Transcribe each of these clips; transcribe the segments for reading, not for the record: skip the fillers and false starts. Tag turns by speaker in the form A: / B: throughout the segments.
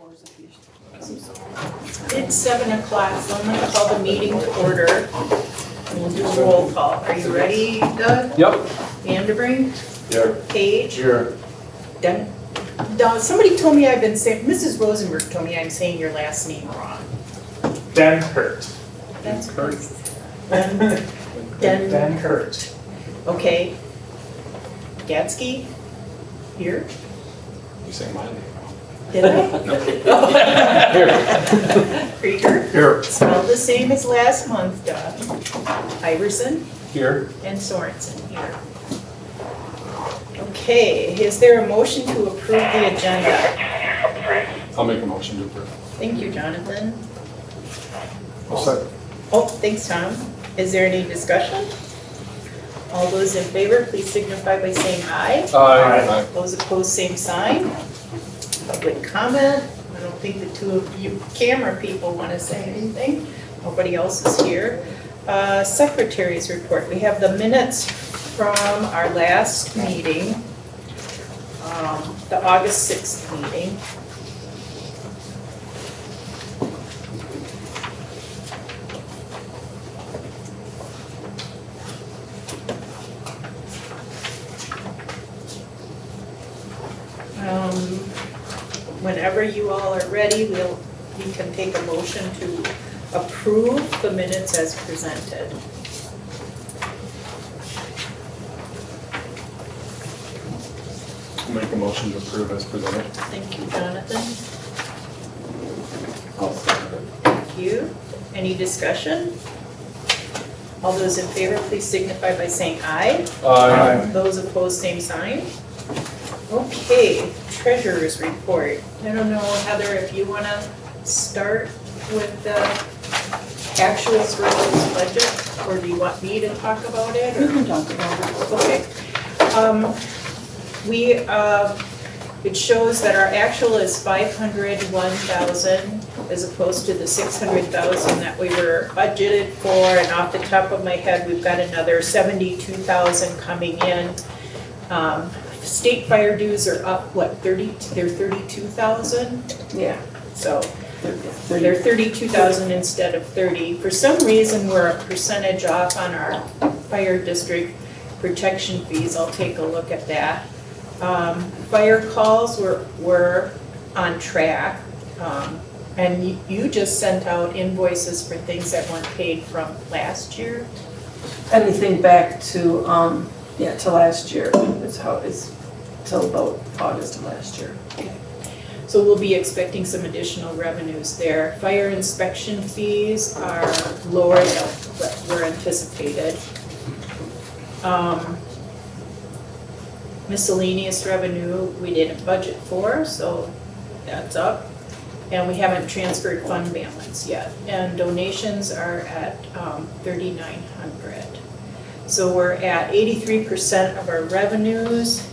A: hours of these.
B: It's 7 o'clock, so I'm gonna call the meeting to order. And we'll do a roll call. Are you ready, Doug?
C: Yep.
B: Vanderbrink?
C: Here.
B: Page?
C: Here.
B: Dun. Somebody told me I've been saying, Mrs. Rosenberg told me I'm saying your last name wrong.
C: Denkert.
B: That's
C: Kurt.
B: Denkert. Okay. Gadsky? Here?
C: You saying my name wrong.
B: Did I?
C: Here.
B: Krieger?
C: Here.
B: Spelled the same as last month, Doug. Iverson?
C: Here.
B: And Sorensen here. Okay, is there a motion to approve the agenda?
C: I'll make a motion to approve.
B: Thank you, Jonathan.
C: I'll second.
B: Oh, thanks, Tom. Is there any discussion? All those in favor, please signify by saying aye.
C: Aye.
B: Those opposed, same sign. Public comment. I don't think the two of you camera people want to say anything. Nobody else is here. Secretary's report. We have the minutes from our last meeting, the August 6th meeting. Whenever you all are ready, we can take a motion to approve the minutes as presented.
C: I'll make a motion to approve as presented.
B: Thank you, Jonathan.
C: I'll second it.
B: Thank you. Any discussion? All those in favor, please signify by saying aye.
C: Aye.
B: Those opposed, same sign. Okay, treasurer's report. I don't know, Heather, if you want to start with the actuals versus budget, or do you want me to talk about it?
A: You can talk about it.
B: Okay. It shows that our actual is 501,000 as opposed to the 600,000 that we were budgeted for, and off the top of my head, we've got another 72,000 coming in. State fire dues are up, what, they're 32,000?
A: Yeah.
B: So they're 32,000 instead of 30. For some reason, we're a percentage off on our fire district protection fees. I'll take a look at that. Fire calls were on track. And you just sent out invoices for things that weren't paid from last year?
A: Anything back to, to last year is how it's till about August of last year.
B: So we'll be expecting some additional revenues there. Fire inspection fees are lower than what were anticipated. Miscellaneous revenue, we didn't budget for, so that's up. And we haven't transferred fund balance yet. And donations are at 3,900. So we're at 83% of our revenues,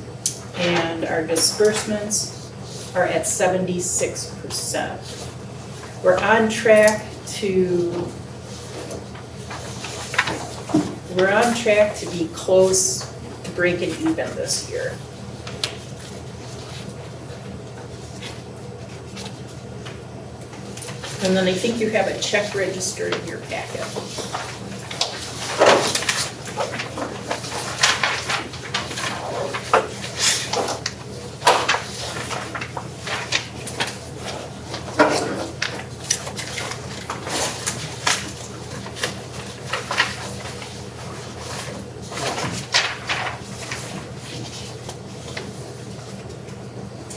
B: and our disbursements are at 76%. We're on track to be close to breaking even this year. And then I think you have a check register in your packet.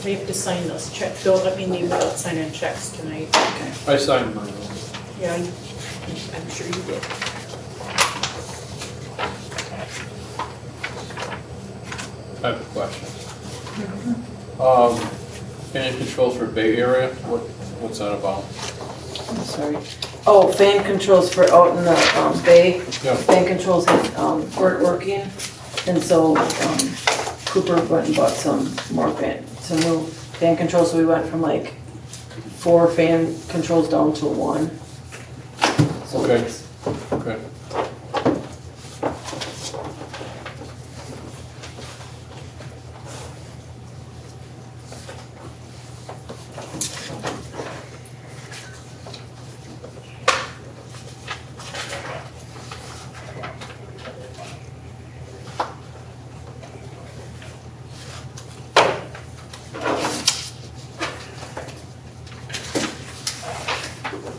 B: We have to sign those checks. Don't let me leave without signing checks tonight.
C: I signed mine.
B: Yeah, I'm sure you did.
C: I have a question. Fan controls for Bay Area, what's that about?
A: I'm sorry. Oh, fan controls for out in the bay.
C: Yeah.
A: Fan controls weren't working, and so Cooper went and bought some new fan controls. So we went from like 4 fan controls down to 1. So
C: Okay. Okay.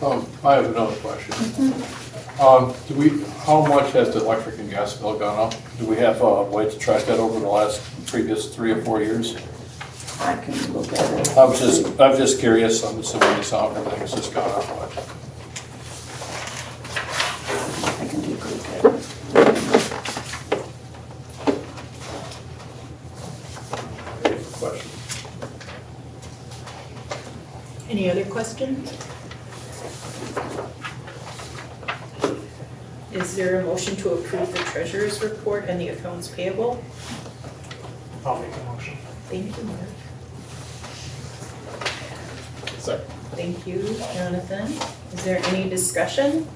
D: I have another question. How much has the electric and gas bill gone up? Do we have a way to track that over the previous 3 or 4 years?
A: I can look at it.
D: I'm just curious, I'm assuming everything's just gone up much.
A: I can take a look at it.
D: Question.
B: Any other questions? Is there a motion to approve the treasurer's report and the accounts payable?
C: I'll make a motion.
B: Thank you, Mark.
C: Second.
B: Thank you, Jonathan. Is there any discussion?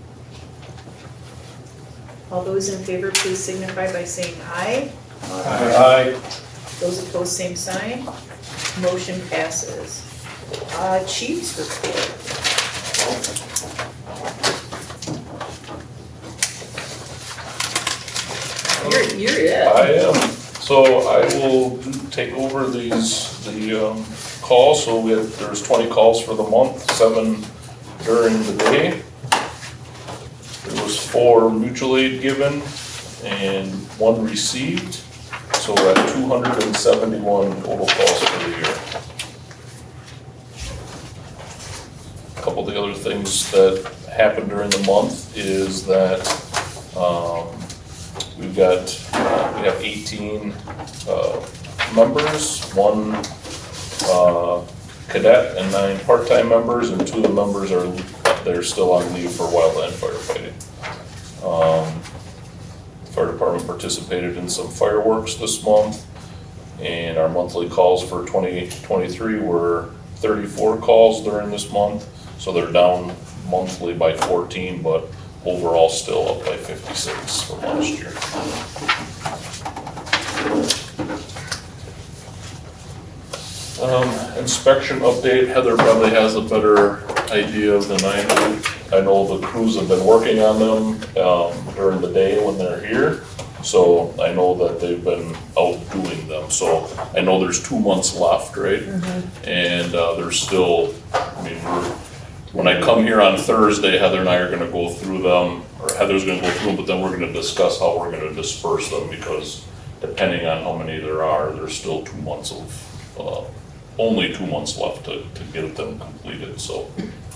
B: All those in favor, please signify by saying aye.
D: Aye.
B: Those opposed, same sign. Motion passes. Chief's report. You're it.
E: I am. So I will take over the calls. So there's 20 calls for the month, 7 during the day. There was 4 mutual aid given and 1 received. So we're at 271 total calls for the year. A couple of the other things that happened during the month is that we have 18 members, 1 cadet and 9 part-time members, and 2 of the members they're still on leave for wildland firefighting. Fire department participated in some fireworks this month, and our monthly calls for 2023 were 34 calls during this month, so they're down monthly by 14, but overall still up by 56 from last year. Inspection update, Heather probably has a better idea than I do. I know the crews have been working on them during the day when they're here, so I know that they've been out doing them. So I know there's 2 months left, right? Mm-hmm. And there's still, I mean, when I come here on Thursday, Heather and I are gonna go through them, or Heather's gonna go through them, but then we're gonna discuss how we're gonna disperse them, because depending on how many there are, there's still 2 months of, only 2 months left to get them completed. So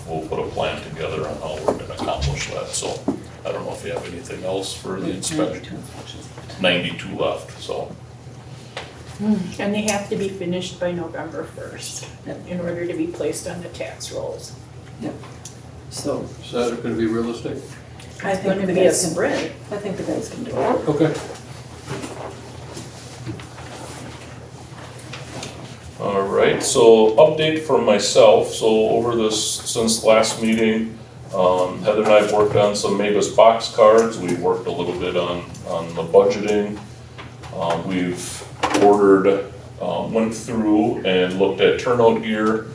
E: we'll put a plan together on how we're gonna accomplish that. So I don't know if you have anything else for the inspection. 92 left, so.
B: And they have to be finished by November 1st in order to be placed on the tax rolls.
A: Yep. So
D: Is that gonna be realistic?
B: It's going to be a sprint.
A: I think the guys can do it.
D: Okay.
E: All right, so update from myself. So over since last meeting, Heather and I have worked on some Mavis box cards. We worked a little bit on the budgeting. We've ordered, went through and looked at turnout gear.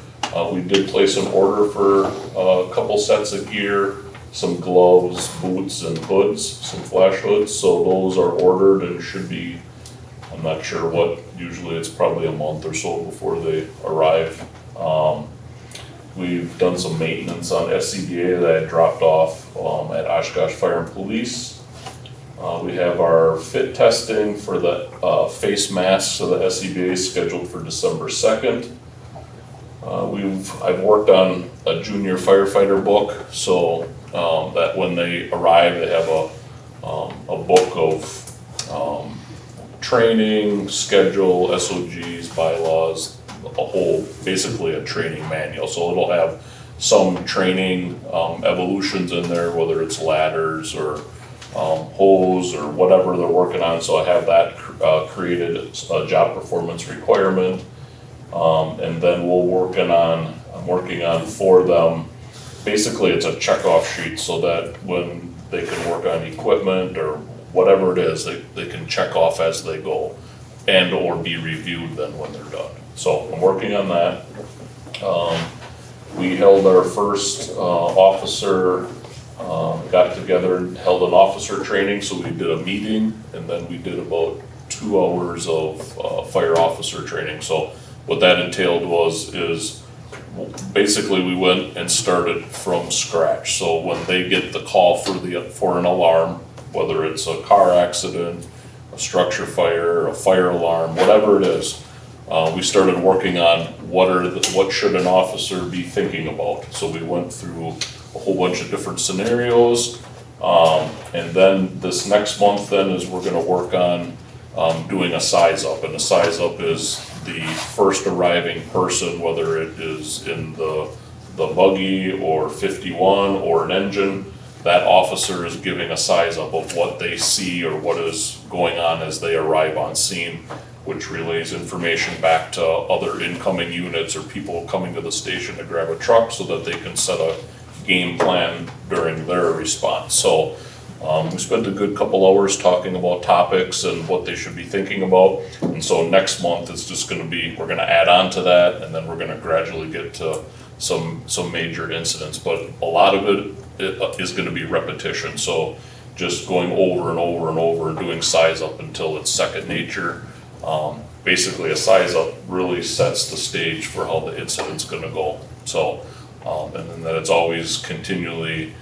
E: We did place an order for a couple sets of gear, some gloves, boots, and hoods, some flash hoods. So those are ordered and should be, I'm not sure what, usually it's probably a month or so before they arrive. We've done some maintenance on SCBA that I dropped off at Oshkosh Fire and Police. We have our fit testing for the face masks of the SCBA scheduled for December 2nd. I've worked on a junior firefighter book, so that when they arrive, they have a book of training, schedule, SOGs, bylaws, basically a training manual. So it'll have some training evolutions in there, whether it's ladders or hose or whatever they're working on. So I have that created a job performance requirement. And then I'm working on for them, basically it's a checkoff sheet so that when they can work on equipment or whatever it is, they can check off as they go and or be reviewed then when they're done. So I'm working on that. We held our first officer, got together and held an officer training. So we did a meeting and then we did about 2 hours of fire officer training. So what that entailed is basically we went and started from scratch. So when they get the call for an alarm, whether it's a car accident, a structure fire, a fire alarm, whatever it is, we started working on what should an officer be thinking about. So we went through a whole bunch of different scenarios. And then this next month then is we're gonna work on doing a size up. And a size up is the first arriving person, whether it is in the buggy or 51 or an engine. That officer is giving a size up of what they see or what is going on as they arrive on scene, which relays information back to other incoming units or people coming to the station to grab a truck so that they can set a game plan during their response. So we spent a good couple hours talking about topics and what they should be thinking about. And so next month it's just gonna be, we're gonna add on to that, and then we're gonna gradually get to some major incidents. But a lot of it is gonna be repetition. So just going over and over and over and doing size up until it's second nature. Basically a size up really sets the stage for how the incident's gonna go. So, and then it's always continually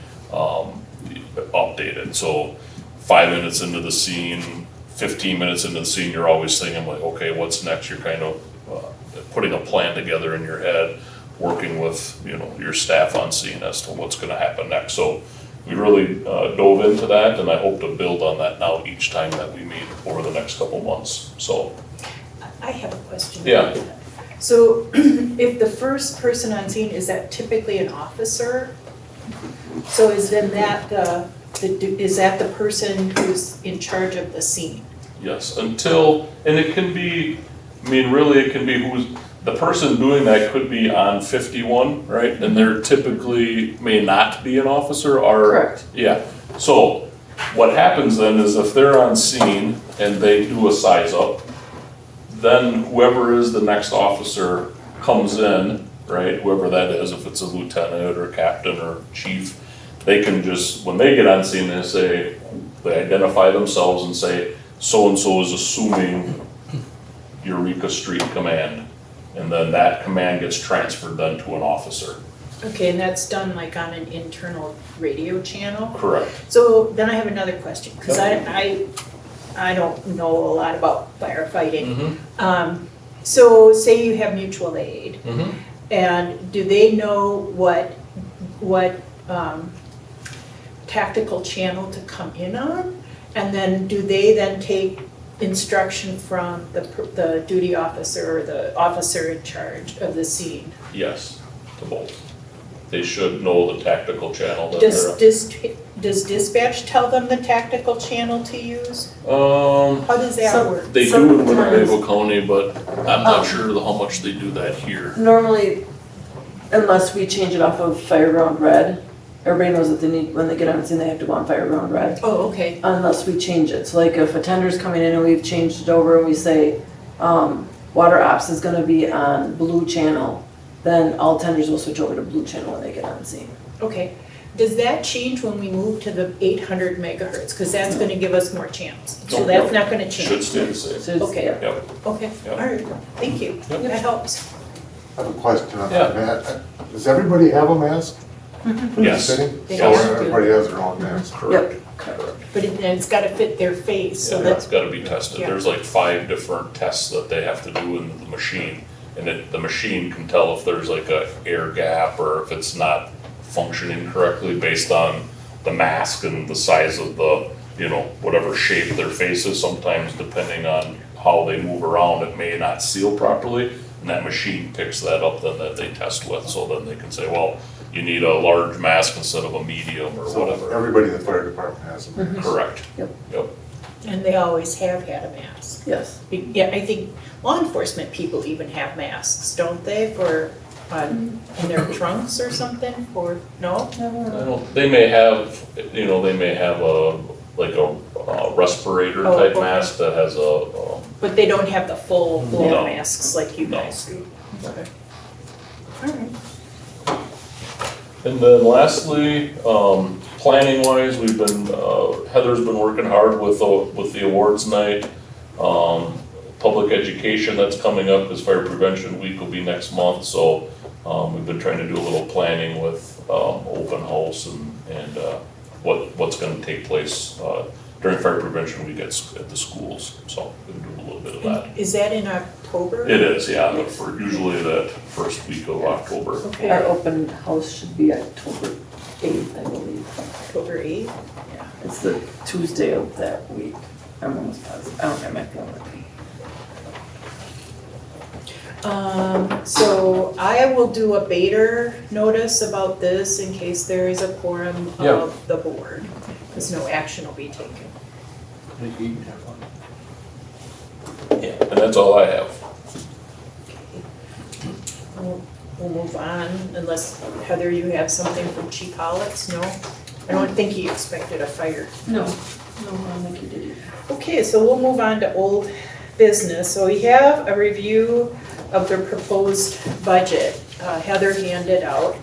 E: updated. So 5 minutes into the scene, 15 minutes into the scene, you're always thinking like, okay, what's next? You're kind of putting a plan together in your head, working with, your staff on scene as to what's gonna happen next. So we really dove into that, and I hope to build on that now each time that we meet over the next couple months, so.
B: I have a question.
E: Yeah.
B: So if the first person on scene, is that typically an officer? So is then that is that the person who's in charge of the scene?
E: Yes, and it can be, really it can be the person doing that could be on 51, right? And they're typically may not be an officer or.
A: Correct.
E: Yeah, so what happens then is if they're on scene and they do a size up, then whoever is the next officer comes in, right? Whoever that is, if it's a lieutenant or captain or chief, they can just, when they get on scene, they identify themselves and say, so-and-so is assuming Eureka Street Command. And then that command gets transferred then to an officer.
B: Okay, and that's done like on an internal radio channel?
E: Correct.
B: So then I have another question, because I don't know a lot about firefighting. So say you have mutual aid, and do they know what tactical channel to come in on? And then do they then take instruction from the duty officer or the officer in charge of the scene?
E: Yes, to both. They should know the tactical channel that
B: Does dispatch tell them the tactical channel to use?
E: they're.
B: How does that work?
E: They do in Winnebago County, but I'm not sure how much they do that here.
A: Normally, unless we change it off of fireground red, everybody knows that they need, when they get on scene, they have to go on fireground red.
B: Oh, okay.
A: Unless we change it. So like if a tender's coming in and we've changed it over and we say, water ops is gonna be on blue channel, then all tenders will switch over to blue channel when they get on scene.
B: Okay. Does that change when we move to the 800 megahertz? Because that's going to give us more channels. So that's not going to change?
E: Should stay the same.
A: So it's-
B: Okay.
A: yeah.
E: Yep.
B: Okay,
E: Yep.
B: all right, thank you.
E: Yep.
B: That helps.
F: I have a question on
E: Yeah.
F: that. Does everybody have a mask?
E: Yes.
F: Sitting?
B: They
F: So
B: have to.
F: everybody has their own mask?
E: Correct.
A: Yep.
E: Correct.
B: But it's got to fit their face, so
E: Yeah,
B: that's,
E: it's gotta be tested.
B: Yeah.
E: There's like 5 different tests that they have to do in the machine. And the machine can tell if there's like a air gap or if it's not functioning correctly based on the mask and the size of the, whatever shape their face is. Sometimes depending on how they move around, it may not seal properly. And that machine picks that up then that they test with. So then they can say, well, you need a large mask instead of a medium or
F: So
E: whatever.
F: everybody in the fire department has a mask?
E: Correct.
A: Yep.
E: Yep.
B: and they always have had a mask.
A: Yes.
B: Yeah, I think law enforcement people even have masks, don't they, for, in their trunks or something, or, no?
E: They may have, a respirator
B: Oh,
E: type
B: okay.
E: mask that has a,
B: But they don't have the full blown
E: No.
B: masks like you
E: No.
B: guys do? Okay. All right.
E: and then lastly, planning wise, we've been, Heather's been working hard with the awards night. Public education that's coming up, because Fire Prevention Week will be next month, so We've been trying to do a little planning with, open house and what's gonna take place, during fire prevention week at the schools, so we're gonna do a little bit of that.
B: Is that in October?
E: It is, yeah, for usually that first week of October.
A: Our
B: Okay,
A: open house should be October 8th, I believe.
B: October 8th.
A: Yeah, it's the Tuesday of that week. I'm almost positive. I don't have my phone with me.
B: So I will do a Bader notice about this in case there is a quorum
D: Yeah.
B: of the board, because no action will be taken.
E: Yeah, and that's all I have.
B: We'll move on unless, Heather, you have something from Chief Hollits? No? I don't think he expected a fire.
A: No, I don't think you did.
B: Okay, so we'll move on to old business. So we have a review of the proposed budget. Heather handed out,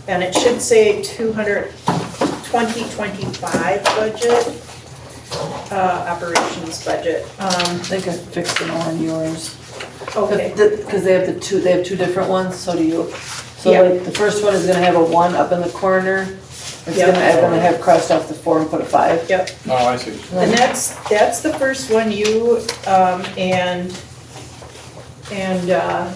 B: and it should say 2025 budget, operations budget.
A: I think I fixed them all on yours.
B: Okay,
A: Because they have they have two different ones, so do you. So
B: Yeah.
A: like, the first one is gonna have a 1 up in the corner. It's
B: Yeah.
A: I'm gonna have crossed off the 4 and put a 5.
B: yep.
D: Oh, I see.
B: And that's the first one you, and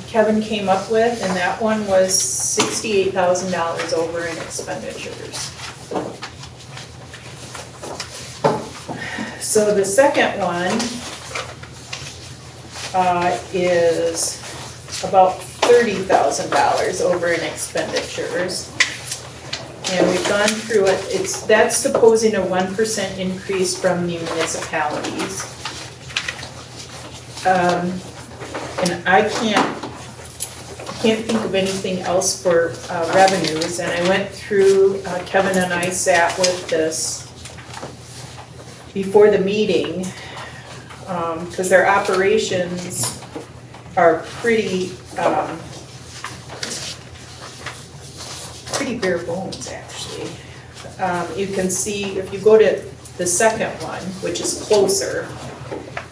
B: Kevin came up with, and that one was $68,000 over in expenditures. So the second one, is about $30,000 over in expenditures. And we've gone through it, that's supposing a 1% increase from the municipalities. And I can't think of anything else for revenues, and I went through, Kevin and I sat with this before the meeting, because their operations are pretty bare bones, actually. You can see, if you go to the second one, which is closer,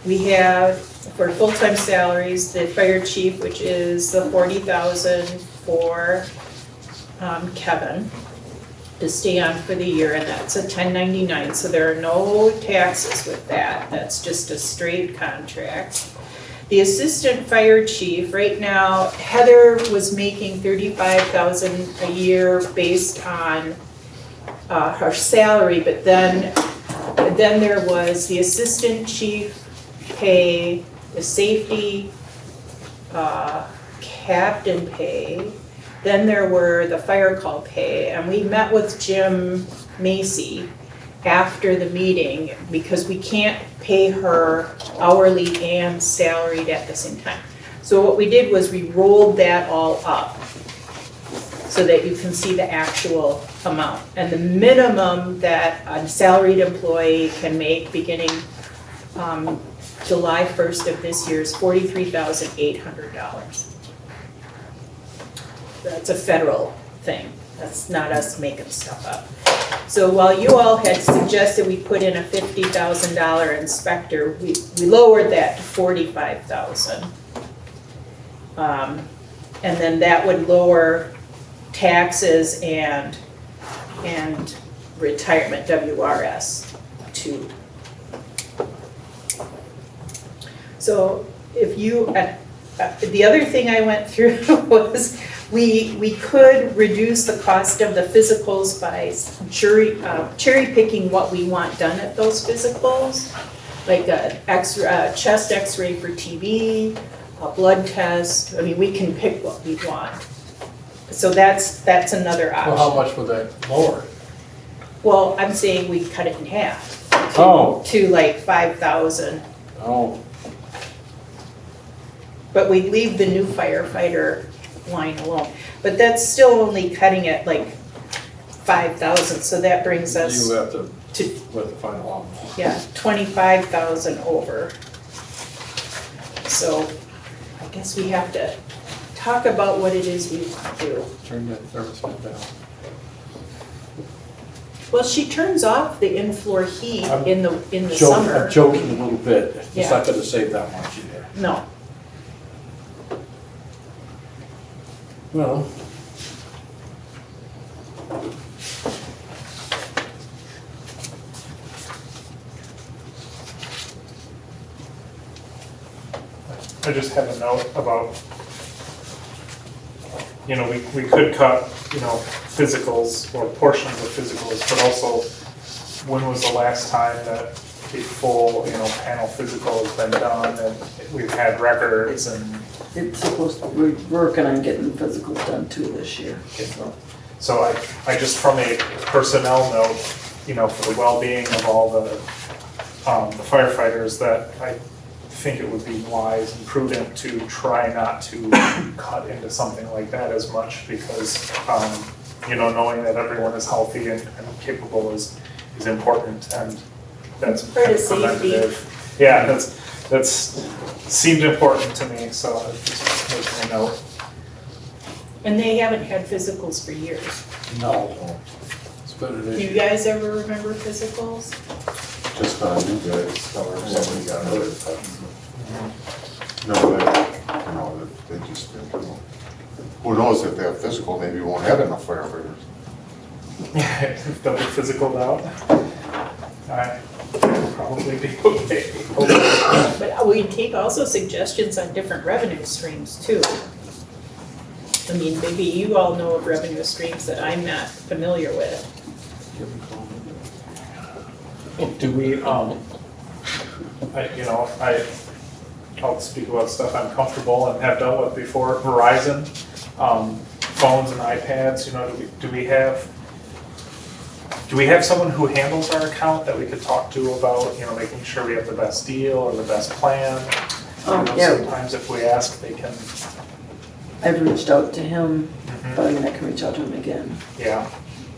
B: we have, for full-time salaries, the fire chief, which is the 40,000 for Kevin to stay on for the year, and that's a 1099, so there are no taxes with that. That's just a straight contract. The assistant fire chief, right now, Heather was making 35,000 a year based on her salary, but then there was the assistant chief pay, the safety captain pay, then there were the fire call pay, and we met with Jim Macy after the meeting because we can't pay her hourly and salaried at the same time. So what we did was we rolled that all up so that you can see the actual amount. And the minimum that a salaried employee can make beginning July 1st of this year is $43,800. That's a federal thing. That's not us making stuff up. So while you all had suggested we put in a $50,000 inspector, we lowered that to $45,000. And then that would lower taxes and retirement WRS too. So if you, the other thing I went through was we could reduce the cost of the physicals by cherry picking what we want done at those physicals, like a chest x-ray for TB, a blood test. I mean, we can pick what we want. So that's another option.
D: Well, how much would that lower?
B: Well, I'm saying we cut it in half
D: Oh,
B: to like 5,000.
D: oh,
B: But we leave the new firefighter line alone. But that's still only cutting it like 5,000, so that brings us
D: you have to
B: to,
D: with the final one.
B: yeah, 25,000 over. So I guess we have to talk about what it is we want to do.
D: Turn that thermostat down.
B: Well, she turns off the in-floor heat
D: I'm
B: in the summer.
D: I'm joking a little bit. It's
B: Yeah.
D: not gonna save that much either.
B: No,
D: Well,
C: I just have a note about, we could cut, physicals or portions of physicals, but also when was the last time that a full, panel physical has been done and we've had records and,
A: It's supposed to, we're working on getting physicals done too this year, so.
C: so I just from a personnel note, for the well-being of all the firefighters, that I think it would be wise and prudent to try not to cut into something like that as much because, knowing that everyone is healthy and capable is important, and that's
B: Part of safety.
C: preventative. Yeah, that's seemed important to me, so I just making a note.
B: And they haven't had physicals for years.
D: No. It's been an
B: Do you
D: issue.
B: guys ever remember physicals?
F: Just on you guys, somebody got hurt, but. No, they just, who knows if they have physical, maybe we won't have enough firefighters.
C: If they'll be physicaled out, I'd probably be okay.
B: But we take also suggestions on different revenue streams too. I mean, maybe you all know of revenue streams that I'm not familiar with.
C: Do we, I'll speak about stuff I'm comfortable and have dealt with before. Verizon, phones and iPads, do we have someone who handles our account that we could talk to about, making sure we have the best deal or the best plan?
A: Yeah.
C: Sometimes if we ask, they can,
A: I've reached out to him,
C: Mhm.
A: but I mean, I can reach out to him again.
C: yeah,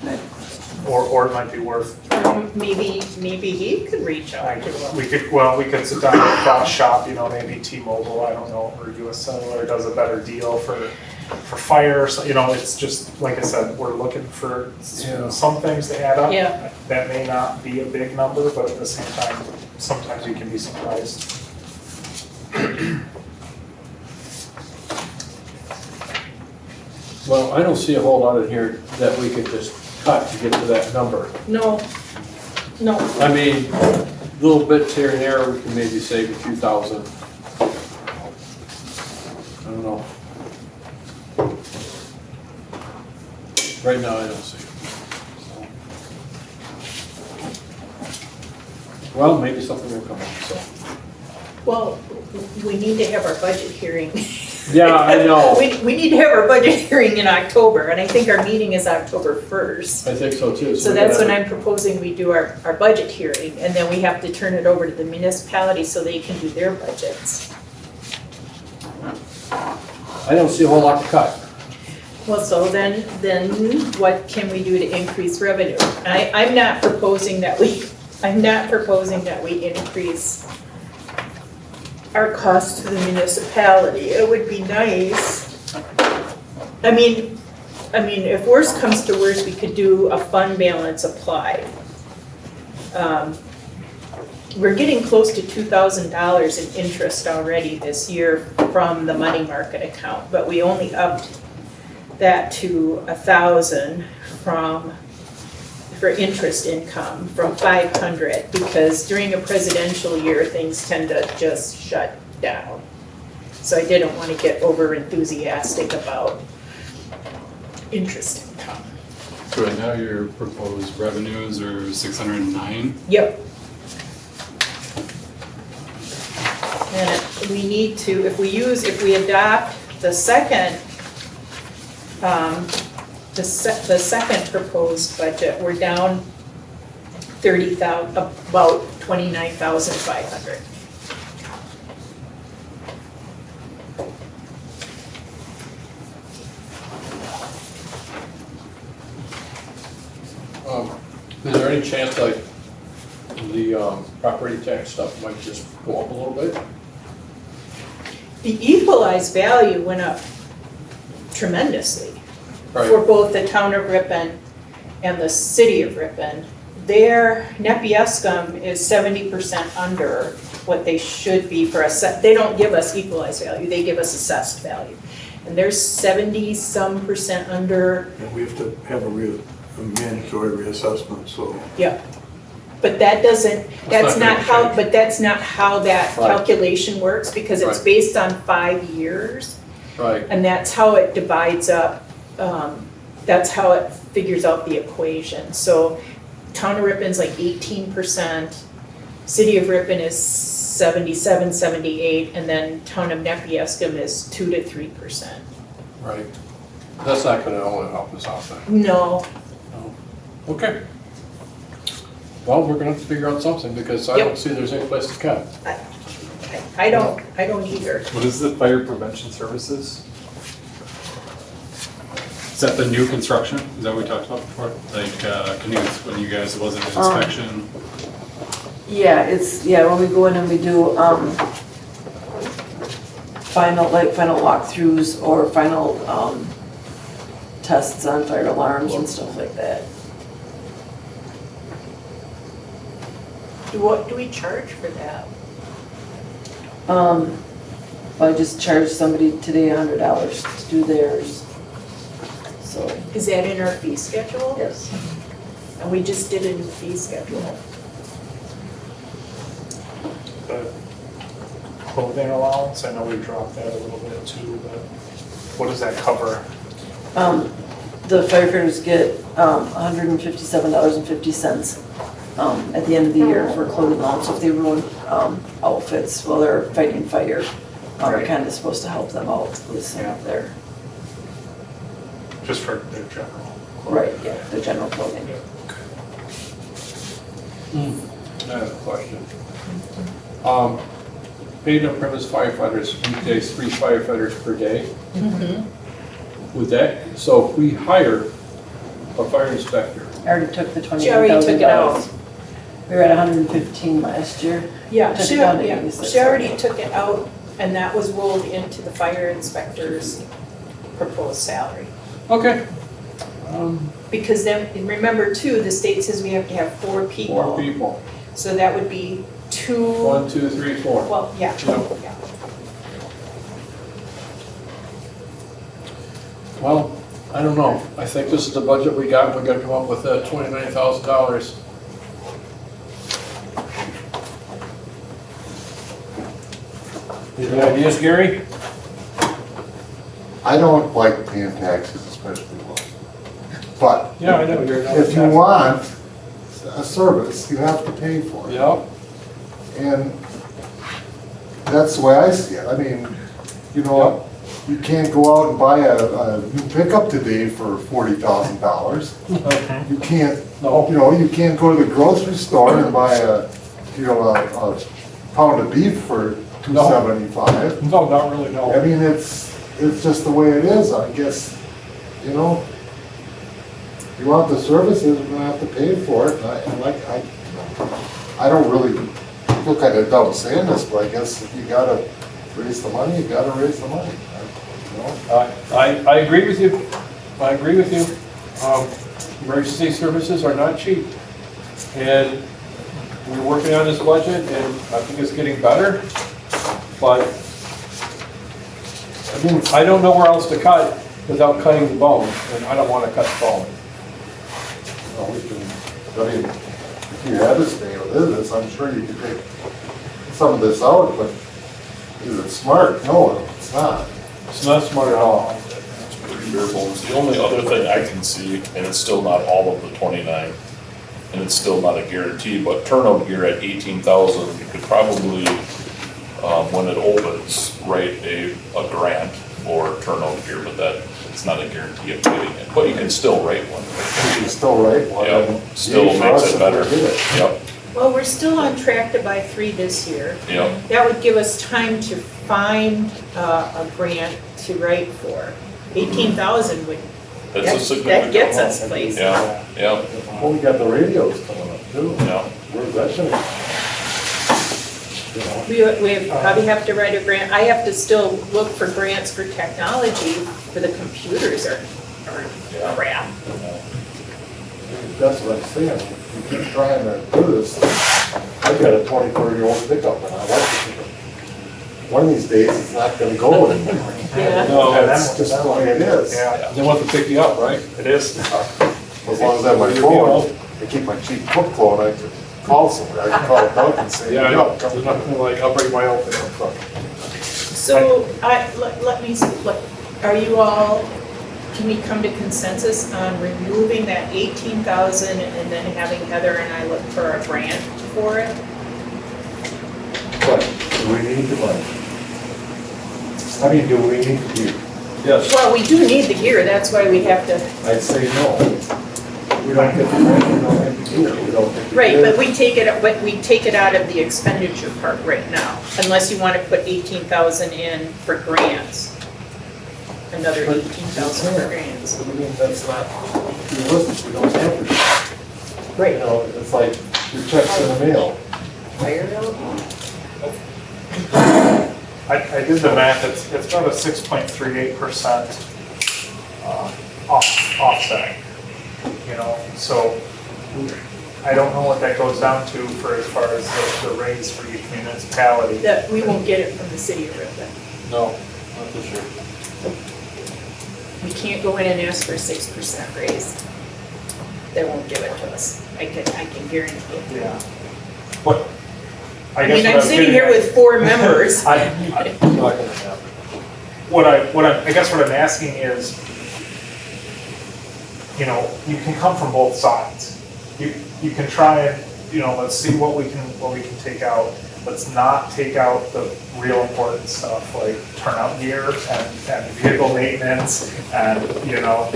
A: I-
C: or it might be worth,
B: Maybe he could reach out to them.
C: we could sit down and cross shop, maybe T-Mobile, I don't know, or US Cellular does a better deal for fire, so, it's just, like I said, we're looking for
D: Yeah.
C: some things to add up.
B: Yeah.
C: That may not be a big number, but at the same time, sometimes you can be surprised.
D: Well, I don't see a whole lot in here that we could just cut to get to that number.
B: No,
D: I mean, little bits here and there, we can maybe save a few thousand. I don't know. Right now, I don't see it. Well, maybe something will come up, so.
B: well, we need to have our budget hearing.
D: Yeah, I know.
B: We need to have our budget hearing in October, and I think our meeting is October 1st.
D: I think so too.
B: So that's when I'm proposing we do our budget hearing, and then we have to turn it over to the municipality so they can do their budgets.
D: I don't see a whole lot to cut.
B: Well, so then what can we do to increase revenue? I'm not proposing that we increase our cost to the municipality. It would be nice. I mean, if worst comes to worst, we could do a fund balance applied. We're getting close to $2,000 in interest already this year from the money market account, but we only upped that to $1,000 for interest income from $500, because during a presidential year, things tend to just shut down. So I didn't want to get over enthusiastic about interest income.
G: So right now your proposed revenues are 609.
B: Yep. And we need to, if we adopt the second, the second proposed budget, we're down 30,000, about 29,500.
D: Is there any chance like the property tax stuff might just go up a little bit?
B: The equalized value went up tremendously for
D: Right,
B: both the town of Ripon and the city of Ripon. Their Nepiescum is 70% under what they should be for they don't give us equalized value, they give us assessed value. And they're 70-some% under,
H: And we have to have a mandatory reassessment, so.
B: yeah. But that doesn't, that's
D: not gonna
B: not how,
D: change.
B: but that's not how that
D: Right.
B: calculation works, because it's
D: Right.
B: based on 5 years.
D: Right,
B: And that's how it divides up, that's how it figures out the equation. So town of Ripon's like 18%, city of Ripon is 77, 78, and then town of Nepiescum is 2 to 3%.
D: right. That's not gonna only help us out then.
B: No,
D: Okay. Well, we're gonna have to figure out something because I
B: Yep.
D: don't see there's any place to cut.
B: I don't either.
G: What is the fire prevention services? Is that the new construction? Is that what we talked about before? Like, canoes, when you guys, wasn't an inspection?
A: Yeah, it's, yeah, when we go in and we do, final walkthroughs or final, tests on fire alarms and stuff like that.
B: What do we charge for that?
A: I just charged somebody today $100 to do theirs. So,
B: Is that in our fee schedule?
A: yes.
B: And we just did a new fee schedule.
C: The clothing allowance, I know we dropped that a little bit too, but what does that cover?
A: The firefighters get $157.50 at the end of the year for clothing allowance. So if they ruin outfits while they're fighting fire, we're
C: Right.
A: kind of supposed to help them out with some of their,
C: Just for their general.
A: right, yeah, their general clothing.
D: I have a question. Paid on-premise firefighters, weekdays, 3 firefighters per day. Would that, so if we hire a fire inspector,
A: I already took the
B: She already took it out.
A: $28,000. We were at 115 last year.
B: Yeah,
A: Took it
B: she,
A: down to
B: yeah,
A: 86
B: she already
A: already.
B: took it out, and that was rolled into the fire inspector's proposed salary.
D: okay.
B: Because then, and remember too, the state says we have to have 4 people.
D: 4 people,
B: So that would be 2,
D: 1, 2, 3, 4.
B: well, yeah,
D: Yep.
B: yeah.
D: Well, I don't know, I think this is the budget we got, we gotta come up with $29,000. Any ideas, Gary?
F: I don't like paying taxes, especially one. But
D: Yeah, I know, you're not.
F: if you want a service, you have to pay for it.
D: Yeah,
F: And that's the way I see it. I mean, you know, you can't go out and buy a new pickup today for $40,000. You can't,
D: No.
F: you know, you can't go to the grocery store and buy a pound of beef for $2.75.
D: no, not really,
F: I
D: no.
F: mean, it's just the way it is, I guess, you know. You want the services, you're gonna have to pay for it, I don't really feel kind of dumb saying this, but I guess if you gotta raise the money, you gotta raise the money, you know?
D: I agree with you, I agree with you. Emergency services are not cheap. And we're working on this budget and I think it's getting better. But,
F: I mean,
D: I don't know where else to cut without cutting the bone, and I don't wanna cut the bone.
F: we can, I mean, if you had to stay with this, I'm sure you could take some of this out, but is it smart? No, it's not.
D: It's not smart at all.
E: It's pretty bare bones. The only other thing I can see, and it's still not all of the 29, and it's still not a guarantee, but turnout gear at 18,000, you could probably, when it opens, write a grant for turnout gear, but that, it's not a guarantee of getting it, but you can still write one.
F: You can still write one.
E: Yep,
F: and
E: still
F: maybe for
E: makes
F: us
E: it
F: if we
E: better.
F: did it.
E: Yep,
B: Well, we're still on track to buy 3 this year.
E: yep,
B: That would give us time to find a grant to write for. 18,000 would,
E: that's a
B: that
E: significant
B: gets
E: amount.
B: us places.
E: Yeah, yeah,
F: Well, we got the radios coming up too.
E: yeah.
F: Where's that gonna? You know,
B: We probably have to write a grant. I have to still look for grants for technology, for the computers are crap.
F: that's what I'm saying. We keep trying to do this. I've got a 24-year-old pickup and I like the pickup. One of these days, it's not gonna go anymore.
B: Yeah.
D: No,
F: That's just the way it is.
C: Yeah,
D: they want to pick you up, right?
C: it is.
F: As long as I have my phone, I keep my cheap flip phone, I can also, I can call Doug and say,
D: Yeah,
F: yeah,
D: there's nothing like, I'll bring my own pickup truck.
B: So, let me, are you all, can we come to consensus on removing that 18,000 and then having Heather and I look for a grant for it?
F: but do we need the money? I mean, do we need the gear?
D: Yes.
B: Well, we do need the gear, that's why we have to,
F: I'd say no. We don't get the money, we don't get the gear, we don't get the
B: right,
F: gear.
B: but we take it out of the expenditure part right now, unless you want to put 18,000 in for grants. Another 18,000 for grants.
F: I mean, that's not realistic, we don't have to. You
B: Right.
F: know, it's like your checks in the mail.
B: Fire bill?
C: I did the math, it's about a 6.38% offset, you know, so I don't know what that goes down to for as far as the raise for each municipality.
B: That, we won't get it from the city of Ripon.
D: No, not this year.
B: We can't go in and ask for a 6% raise. They won't give it to us. I can guarantee it.
C: Yeah. But I
B: I
C: guess
B: mean,
C: what
B: I'm
C: was
B: sitting
C: getting
B: here
C: at-
B: with 4 members.
C: I
D: It's not gonna happen.
C: I guess what I'm asking is, you know, you can come from both sides. You can try and, you know, let's see what we can take out. Let's not take out the real important stuff like turnout gear and vehicle maintenance and, you know,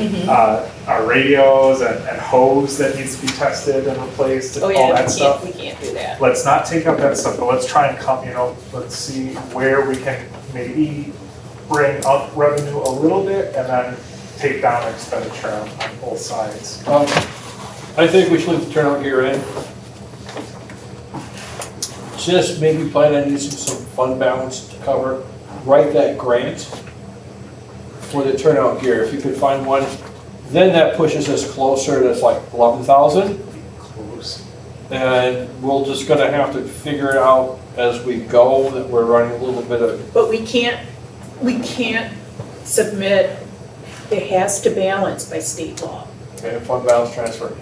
C: our radios and hose that needs to be tested and replaced and
B: Oh,
C: all
B: yeah,
C: that stuff.
B: we can't do that.
C: Let's not take up that stuff, but let's try and come, you know, let's see where we can maybe bring up revenue a little bit and then take down expenditure on both sides.
D: I think we should leave the turnout gear in. Just maybe plan on using some fund balance to cover, write that grant for the turnout gear, if you could find one. Then that pushes us closer, that's like 11,000.
C: Close.
D: And we're just gonna have to figure it out as we go, that we're running a little bit of,
B: But we can't submit, it has to balance by state law.
D: fund balance transfer.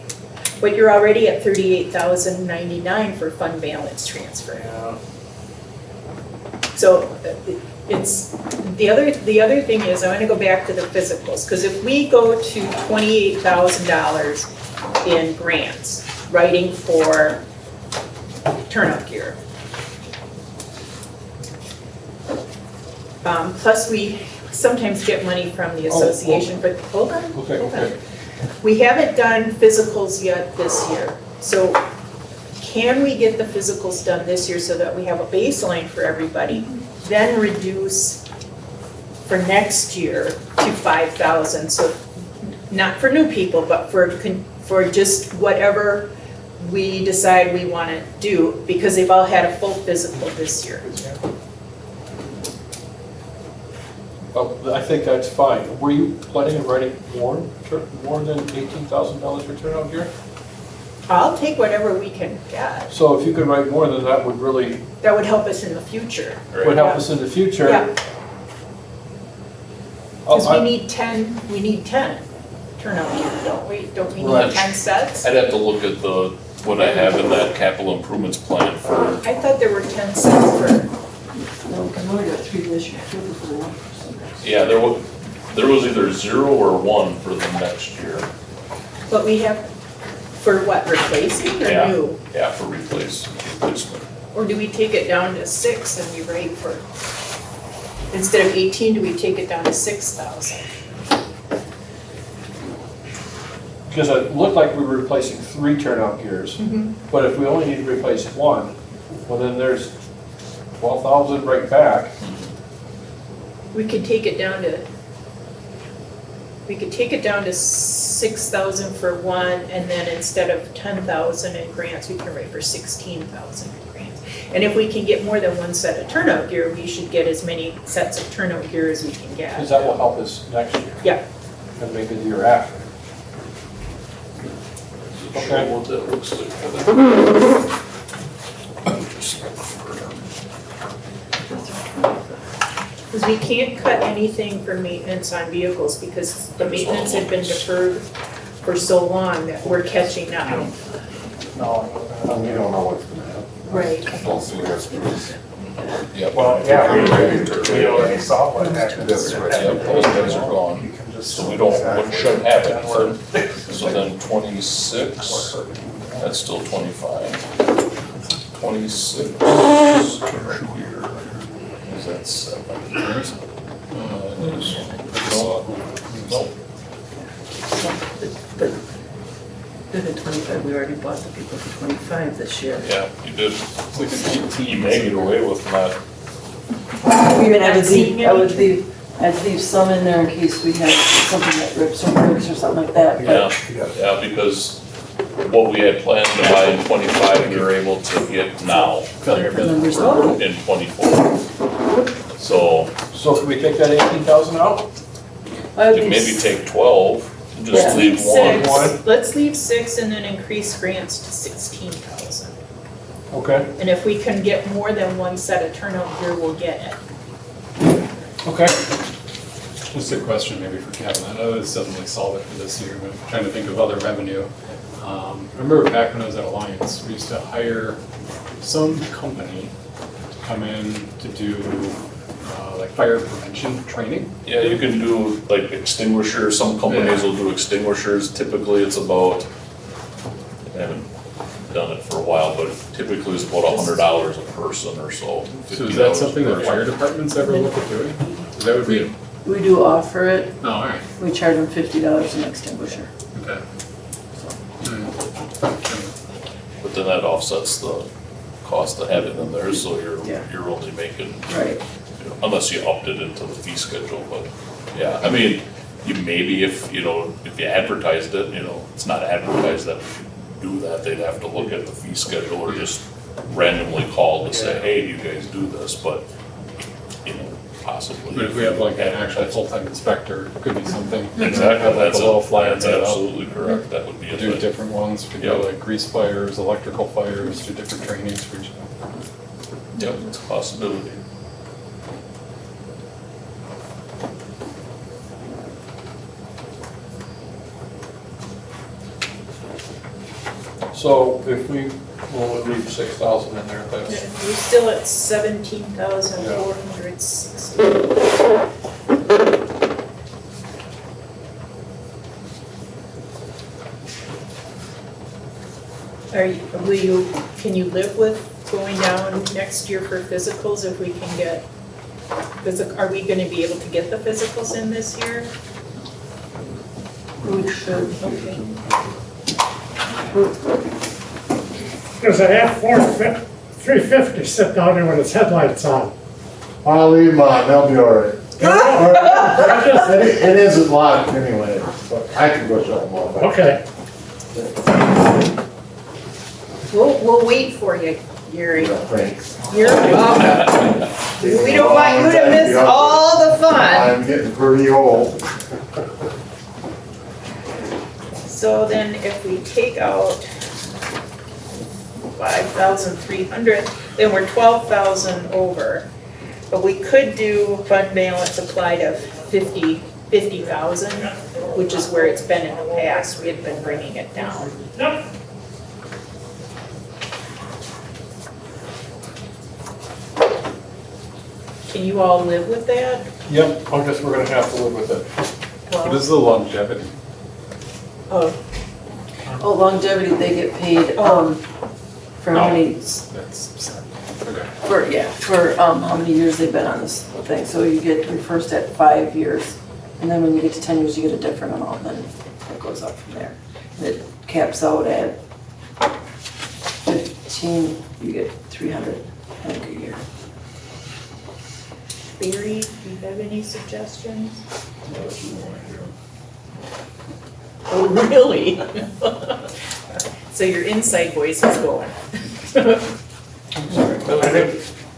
B: But you're already at 38,099 for fund balance transfer.
D: Yeah.
B: So it's, the other thing is, I want to go back to the physicals, because if we go to $28,000 in grants, writing for turnout gear. Plus we sometimes get money from the association, but hold on,
D: Okay,
B: hold on.
D: okay.
B: We haven't done physicals yet this year, so can we get the physicals done this year so that we have a baseline for everybody? Then reduce for next year to 5,000, so not for new people, but for just whatever we decide we want to do, because they've all had a full physical this year.
D: Oh, I think that's fine. Were you planning on writing more than $18,000 for turnout gear?
B: I'll take whatever we can get.
D: So if you could write more than that, would really,
B: That would help us in the future.
D: would help us in the future.
B: Yeah,
D: Oh,
B: because we
D: I-
B: need 10 turnout gear, don't we? Don't we
E: Right.
B: need 10 sets?
E: I'd have to look at what I have in that capital improvements plan for,
B: I thought there were 10 sets for,
A: No, because we only got 3 this year, 2 for 1.
E: yeah, there was either 0 or 1 for the next year.
B: but we have, for what, replacing or
E: Yeah.
B: new?
E: Yeah, for replacement.
B: Or do we take it down to 6 and we write for, instead of 18, do we take it down to 6,000?
D: Because it looked like we were replacing 3 turnout gears. But if we only need to replace 1, well then there's 12,000 right back.
B: We could take it down to, 6,000 for one, and then instead of 10,000 in grants, we can write for 16,000 in grants. And if we can get more than one set of turnout gear, we should get as many sets of turnout gear as we can
D: Because
B: get.
D: that will help us next year.
B: Yeah.
D: And maybe the year after.
E: Show what that looks like for that.
B: Because we can't cut anything for maintenance on vehicles, because the maintenance had been deferred for so long that we're catching up.
C: No,
F: We don't know what's gonna happen.
B: Right.
F: Plus, we got streets.
E: Yep.
C: Well, yeah, we
E: Yep,
C: already saw what happened.
F: That's right.
E: those guys are
C: You
E: gone,
C: can just.
E: so we don't, what should happen, so then 26, that's still 25. 26 here, is that 7? It is. Nope.
A: But we did 25, we already bought the people for 25 this year.
E: Yeah, you did.
G: It's like an 18.
E: You may get away with not,
A: I mean, I
B: Not seeing
A: would leave some in there in case we had something that rips or breaks or something like that, but.
E: yeah, because what we had planned to buy in 25, we were able to get now
A: Different numbers now.
E: in 24. So
D: So can we take that 18,000 out?
A: I would
E: you
A: leave
E: maybe take 12 and
A: Yeah.
E: just leave
B: Leave
E: one.
B: six, let's leave 6 and then increase grants to 16,000.
D: Okay,
B: And if we can get more than one set of turnout gear, we'll get it.
D: okay.
G: Just a question maybe for Kevin, I know this doesn't really solve it for this year, but I'm trying to think of other revenue. I remember back when I was at Alliance, we used to hire some company to come in to do like fire prevention training.
E: Yeah, you can do like extinguishers, some companies will do extinguishers, typically it's about, I haven't done it for a while, but typically it's about $100 a person or so.
G: So is that
E: $50
G: something
E: a
G: that fire
E: person.
G: departments ever look at doing? 'Cause that would be,
A: We do offer it,
G: oh, all right,
A: we charge them $50 an extinguisher.
G: okay.
E: But then that offsets the cost of having them there, so
A: Yeah.
E: you're only making,
A: Right.
E: unless you upped it into the fee schedule, but, yeah, I mean, you maybe if you advertised it, it's not advertised that we do that, they'd have to look at the fee schedule or just randomly call to say, hey, do you guys do this, but, possibly.
G: But if we have like an actual full-time inspector, it could be something.
E: Exactly,
G: Have like
E: that's
G: a little flyer
E: that's
G: made up.
E: absolutely correct, that would be a
G: Do
E: thing.
G: different ones, we could do
E: Yep.
G: like grease fires, electrical fires, do different trainings for each.
E: Yep, it's a possibility.
D: So if we, we'll leave 6,000 in there, that's,
B: We're still at 17,460. Can you live with going down next year for physicals if we can get, are we gonna be able to get the physicals in this year?
A: We should.
B: Okay.
H: There's an F-350 sitting down there with its headlights on.
F: I'll leave mine, they'll be all right. It isn't locked anyway, but I can go shut them off.
H: Okay.
B: We'll wait for you, Gary.
F: Thanks.
B: You're welcome. We don't want you to miss all the fun.
F: I'm getting pretty old.
B: So then if we take out 5,300, then we're 12,000 over. But we could do fund balance applied of 50,000, which is where it's been in the past. We had been bringing it down. Can you all live with that?
D: yep, I guess we're gonna have to live with it.
G: What is the longevity?
B: Oh,
A: Oh, longevity, they get paid, for how many,
G: That's, okay.
A: for how many years they've been on this thing. So you get your first at 5 years, and then when you get to 10 years, you get a different amount, then it goes up from there. And it caps out at 15, you get 300, I think, a year.
B: Barry, do you have any suggestions? Oh, really? So your inside voice is going.
C: I think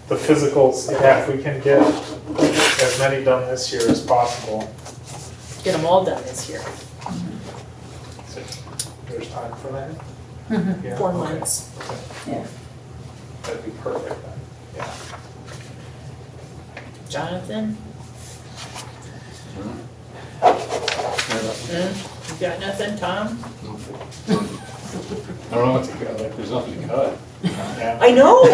C: the physicals, yeah, if we can get as many done this year as possible,
B: Get them all done this year,
C: there's time for that. Yeah,
B: 4
C: okay.
B: months.
A: Yeah.
C: That'd be perfect then, yeah.
B: Jonathan? You got nothing, Tom?
G: I don't know what to cut, like, there's nothing to cut.
C: Yeah.
B: I know,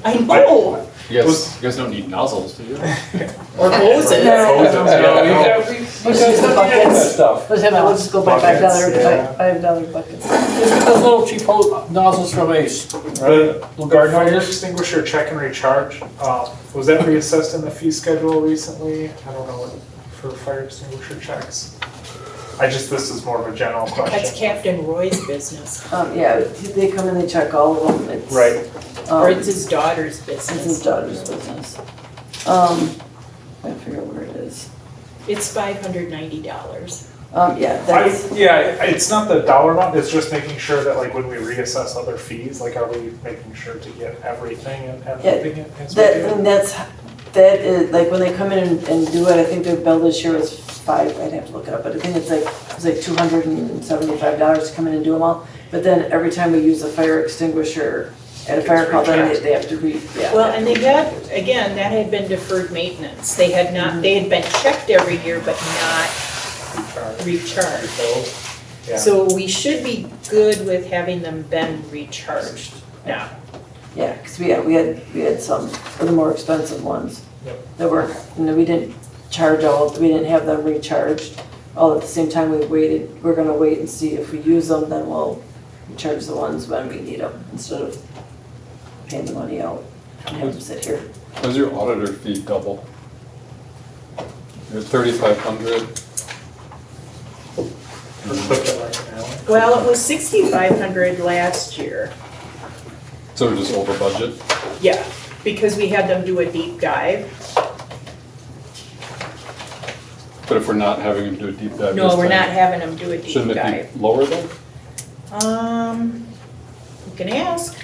B: I know.
G: You guys don't need nozzles, do you?
B: Or hoses.
A: Let's use the buckets.
D: Stuff.
A: Let's have, let's just go buy
C: Buckets, yeah.
A: $5 buckets.
D: Just get those little cheap nozzles from Ace, right?
C: The
D: Little garden
C: fire
D: hoses.
C: extinguisher check and recharge, was that reassessed in the fee schedule recently? I don't know, for fire extinguisher checks. This is more of a general
B: That's
C: question.
B: Captain Roy's business,
A: Yeah, they come and they check all of them. It's,
C: Right.
B: or it's his
A: It's
B: daughter's
A: his
B: business.
A: daughter's business. I figure out where it is.
B: It's $590.
A: Yeah, that's,
C: It's not the dollar amount, it's just making sure that like when we reassess other fees, like are we making sure to get everything and everything as we
A: that,
C: do?
A: and that is, like, when they come in and do it, I think their bill this year was I'd have to look it up, but I think it's like $275 to come in and do them all. But then every time we use a fire extinguisher at a fire call, then they have to yeah.
B: Well, and they had, again, that had been deferred maintenance. They had not, they had been checked every year, but not recharged.
C: Yeah.
B: So we should be good with having them been recharged now.
A: Yeah, because we had some of the more expensive ones
C: Yep.
A: that were, we didn't charge all, we didn't have them recharged. All at the same time, we're gonna wait and see if we use them, then we'll charge the ones when we need them, instead of paying the money out and have them sit here.
G: Does your auditor fee double? You're at 3,500.
C: Put that right now.
B: Well, it was 6,500 last year.
G: So we're just over budget?
B: Yeah, because we had them do a deep dive.
G: But if we're not having them do a deep dive
B: No,
G: this
B: we're
G: time,
B: not having them do a deep
G: shouldn't
B: dive.
G: it be lower then?
B: You can ask.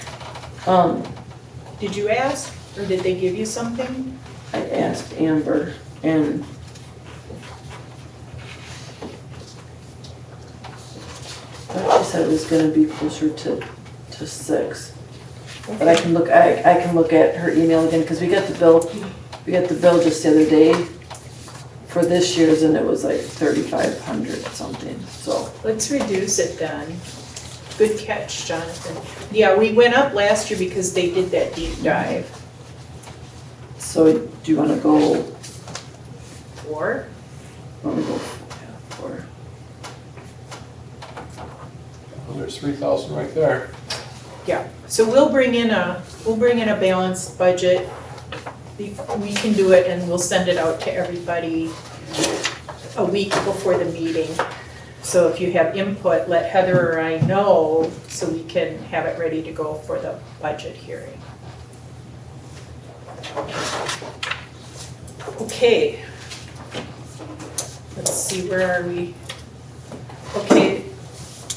B: Did you ask, or did they give you something?
A: I asked Amber, and I thought she said it was gonna be closer to 6. But I can look at her email again, because we got the bill just the other day for this year's, and it was like 3,500 something, so.
B: Let's reduce it then. Good catch, Jonathan. Yeah, we went up last year because they did that deep dive.
A: So do you wanna go,
B: 4?
A: wanna go, for,
D: Well, there's 3,000 right there.
B: Yeah, so we'll bring in a balanced budget. We can do it and we'll send it out to everybody a week before the meeting. So if you have input, let Heather or I know so we can have it ready to go for the budget hearing. Okay. Let's see, where are we? Okay,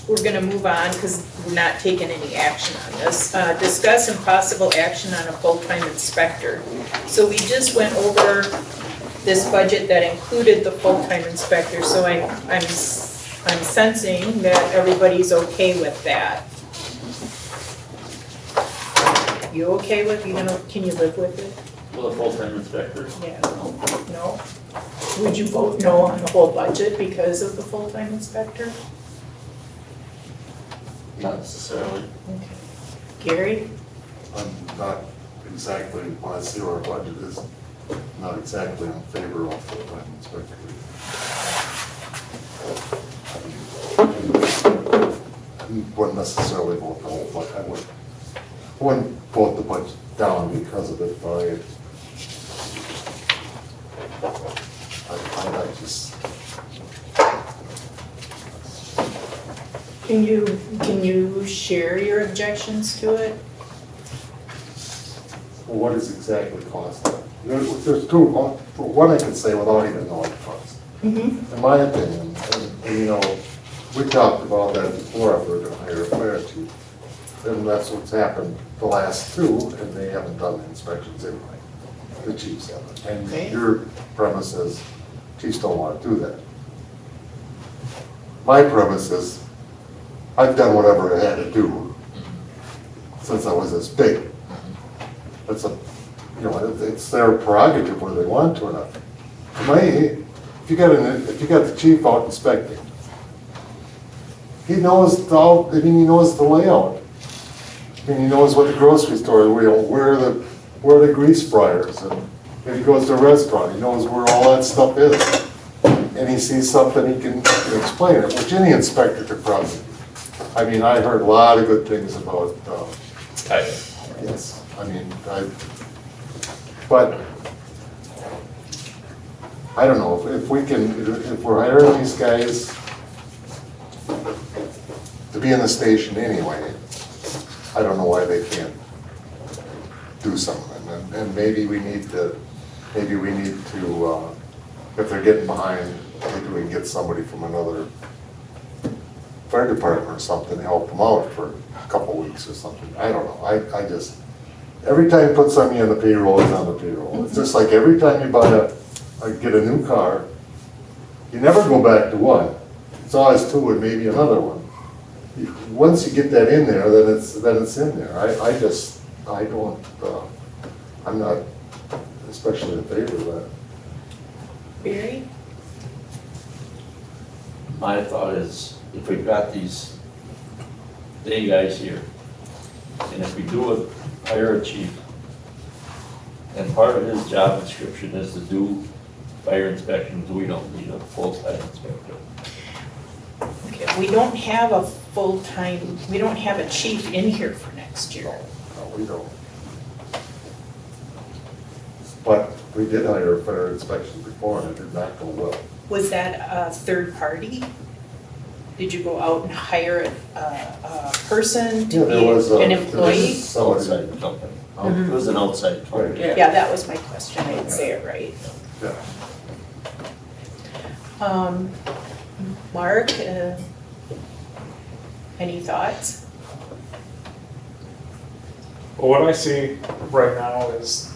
B: we're gonna move on because we're not taking any action on this. Discuss and possible action on a full-time inspector. So we just went over this budget that included the full-time inspector, so I'm sensing that everybody's okay with that. You okay with, can you live with it?
I: Well, a full-time inspector?
B: Yeah, no? Would you vote no on the whole budget because of the full-time inspector?
F: Not necessarily.
B: Okay. Gary?
F: I'm not exactly, when I see our budget is, not exactly in favor of full-time inspector. I wouldn't necessarily vote no, but I wouldn't vote the budget down because of it, but I just,
B: Can you share your objections to it?
F: well, what is exactly cost? There's two, one I can say without even knowing the cost. In my opinion, and we talked about that before, if we're gonna hire a fire chief. And that's what's happened the last two, and they haven't done the inspections anyway. The chiefs haven't.
B: Okay.
F: And your premise is chiefs don't wanna do that. My premise is, I've done whatever I had to do since I was this big. It's it's their prerogative whether they want to or not. To me, if you got the chief out inspecting, he knows I mean, he knows the layout. I mean, he knows what the grocery store, where the grease fryers, and if he goes to a restaurant, he knows where all that stuff is. And he sees something, he can explain it, which any inspector could probably do. I mean, I heard a lot of good things about, yes, I mean, but I don't know, if we're hiring these guys to be in the station anyway, I don't know why they can't do something. And maybe we need to, if they're getting behind, maybe we can get somebody from another fire department or something to help them out for a couple weeks or something. I don't know, I just, every time you put something on the payroll, it's on the payroll. It's just like every time you get a new car, you never go back to one. It's always two and maybe another one. Once you get that in there, then it's in there. I'm not especially in favor of that.
B: Barry?
I: My thought is, if we've got these day guys here, and if we do hire a chief, and part of his job description is to do fire inspections, we don't need a full-time inspector.
B: Okay, we don't have a full-time, we don't have a chief in here for next year.
F: No, we don't. But we did hire a fire inspection before and it did not go well.
B: Was that a third party? Did you go out and hire a person to
F: Yeah,
B: be
F: an
B: an employee?
I: Outside company. It was an outside company.
F: Right,
B: Yeah, that was my question, I didn't say it right.
F: yeah.
B: Mark, any thoughts?
C: Well, what I see right now is,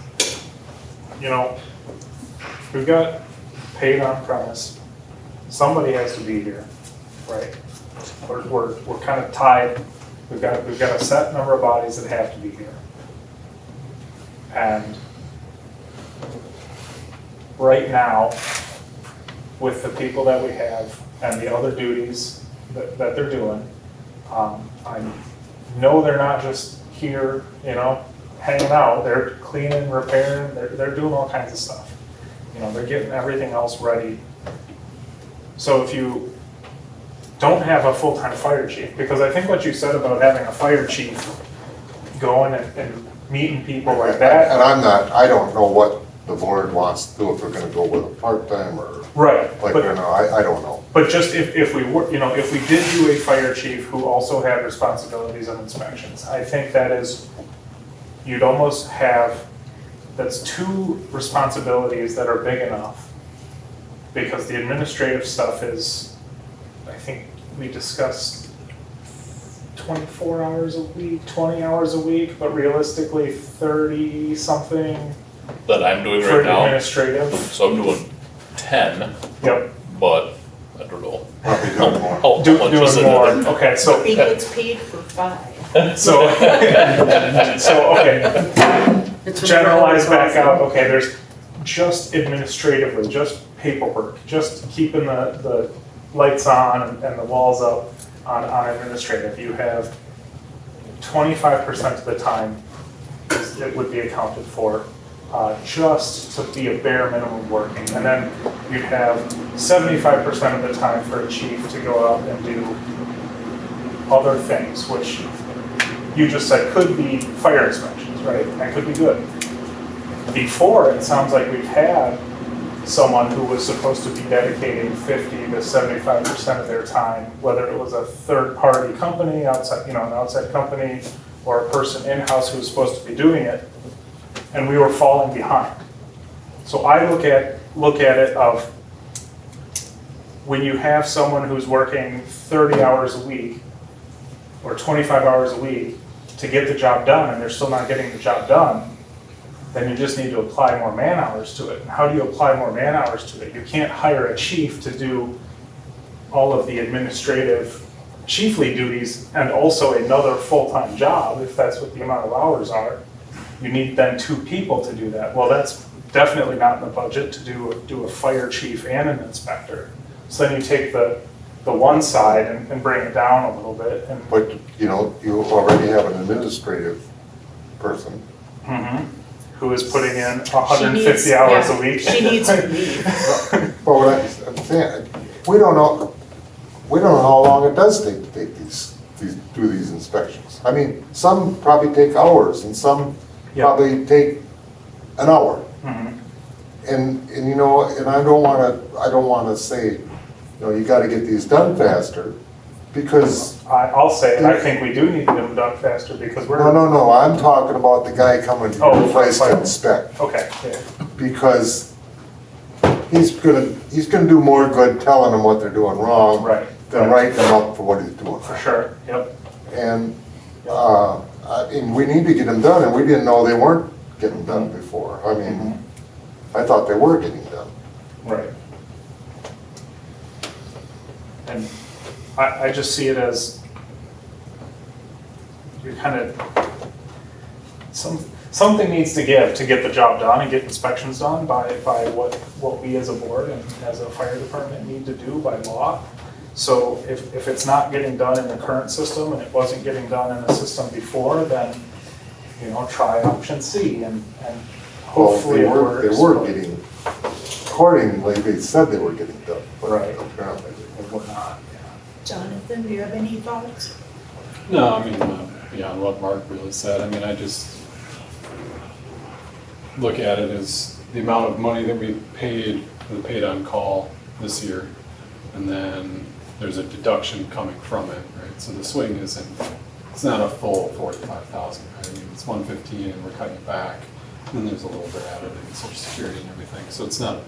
C: we've got paid on premise. Somebody has to be here, right? We're kind of tied. We've got a set number of bodies that have to be here. And right now, with the people that we have and the other duties that they're doing, I know they're not just here, hanging out. They're cleaning, repairing, they're doing all kinds of stuff. They're getting everything else ready. So if you don't have a full-time fire chief, because I think what you said about having a fire chief going and meeting people like that.
F: And I don't know what the board wants to do, if we're gonna go with a part-time or.
C: Right.
F: Like, I don't know.
C: But just if we were, if we did do a fire chief who also had responsibilities of inspections, I think that is, you'd almost have, that's two responsibilities that are big enough. Because the administrative stuff is, I think we discussed 24 hours a week, 20 hours a week, but realistically 30 something
E: That I'm doing
C: for
E: right now,
C: administrative.
E: so I'm doing 10,
C: Yep,
E: but I don't know.
F: Probably doing more.
E: How much is
C: doing
E: it?
C: more, okay, so.
B: He gets paid for 5.
C: So, okay,
A: It's
C: generalize back out, okay, there's just administratively, just paperwork, just keeping the lights on and the walls up on administrative. You have 25% of the time it would be accounted for just to be a bare minimum working. And then you'd have 75% of the time for a chief to go out and do other things, which you just said could be fire inspections, right? That could be good. Before, it sounds like we've had someone who was supposed to be dedicating 50 to 75% of their time, whether it was a third-party company, outside, an outside company, or a person in-house who was supposed to be doing it, and we were falling behind. So I look at it of when you have someone who's working 30 hours a week or 25 hours a week to get the job done, and they're still not getting the job done, then you just need to apply more man hours to it. And how do you apply more man hours to it? You can't hire a chief to do all of the administrative chiefly duties and also another full-time job, if that's what the amount of hours are. You need then 2 people to do that. Well, that's definitely not in the budget to do a fire chief and an inspector. So then you take the the one side and bring it down a little bit and.
F: But, you know, you already have an administrative person.
C: Who is putting in
B: She
C: 150
B: needs-
C: hours
B: yeah,
C: a week.
B: She needs relief.
F: But what I'm saying, we don't know how long it does take to take do these inspections. I mean, some probably take hours and some
C: Yeah.
F: probably take an hour.
C: Mhm.
F: And you know, and I don't wanna say, you know, you gotta get these done faster, because,
C: I'll say, I think we do need to get them done faster because we're.
F: no, I'm talking about the guy coming to your place to inspect.
C: Okay, yeah,
F: Because he's gonna do more good telling them what they're doing wrong
C: right,
F: than writing them up for what he's doing.
C: for sure, yep.
F: And, and we need to get them done, and we didn't know they weren't getting done before. I mean, I thought they were getting done.
C: Right. And I just see it as, you're kind of, something needs to give to get the job done and get inspections done by what we as a board and as a fire department need to do by law. So if it's not getting done in the current system and it wasn't getting done in the system before, then, you know, try option C and hopefully it works.
F: They were
C: but
F: getting, accordingly, they said they were getting done, but
C: Right.
F: apparently they
C: It would not, yeah.
B: Jonathan, do you have any thoughts?
G: No, I mean, beyond what Mark really said, I mean, I just look at it as the amount of money that we paid for the paid on call this year, and then there's a deduction coming from it, right? So the swing isn't, it's not a full 45,000, right? I mean, it's 115 and we're cutting it back, and then there's a little bit added in social security and everything, so it's not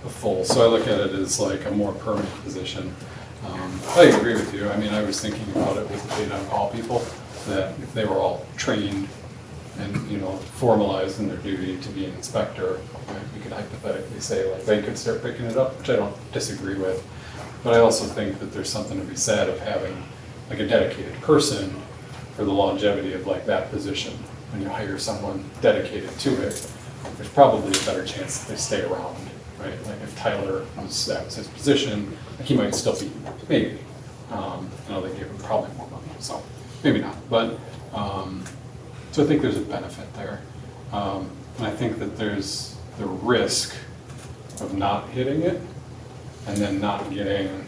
G: a full. So I look at it as like a more permanent position. I agree with you. I mean, I was thinking about it with the paid on call people, that if they were all trained and, you know, formalized in their duty to be an inspector, right, we could hypothetically say like they could start picking it up, which I don't disagree with. But I also think that there's something to be said of having like a dedicated person for the longevity of like that position. When you hire someone dedicated to it, there's probably a better chance that they stay around, right? Like if Tyler was, that was his position, he might still be, maybe. I know they gave him probably more money, so maybe not. But, so I think there's a benefit there. And I think that there's the risk of not hitting it and then not getting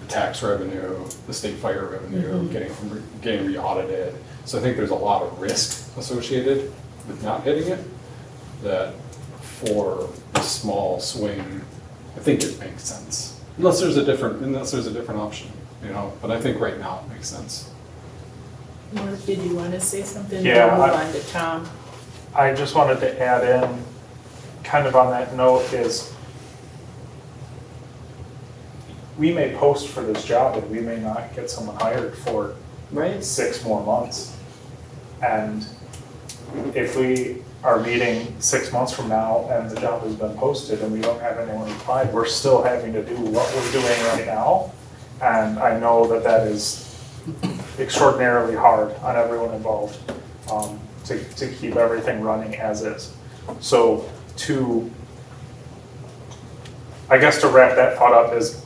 G: the tax revenue, the state fire revenue, getting re-audited. So I think there's a lot of risk associated with not hitting it, that for a small swing, I think it makes sense. Unless there's a different option, you know, but I think right now it makes sense.
B: Mark, did you want to say something?
C: Yeah,
B: We'll move on to Tom.
C: I just wanted to add in, kind of on that note, is we may post for this job and we may not get someone hired for
A: Right.
C: 6 more months. And if we are meeting 6 months from now and the job has been posted and we don't have anyone applied, we're still having to do what we're doing right now. And I know that that is extraordinarily hard on everyone involved, to keep everything running as is. So I guess to wrap that thought up is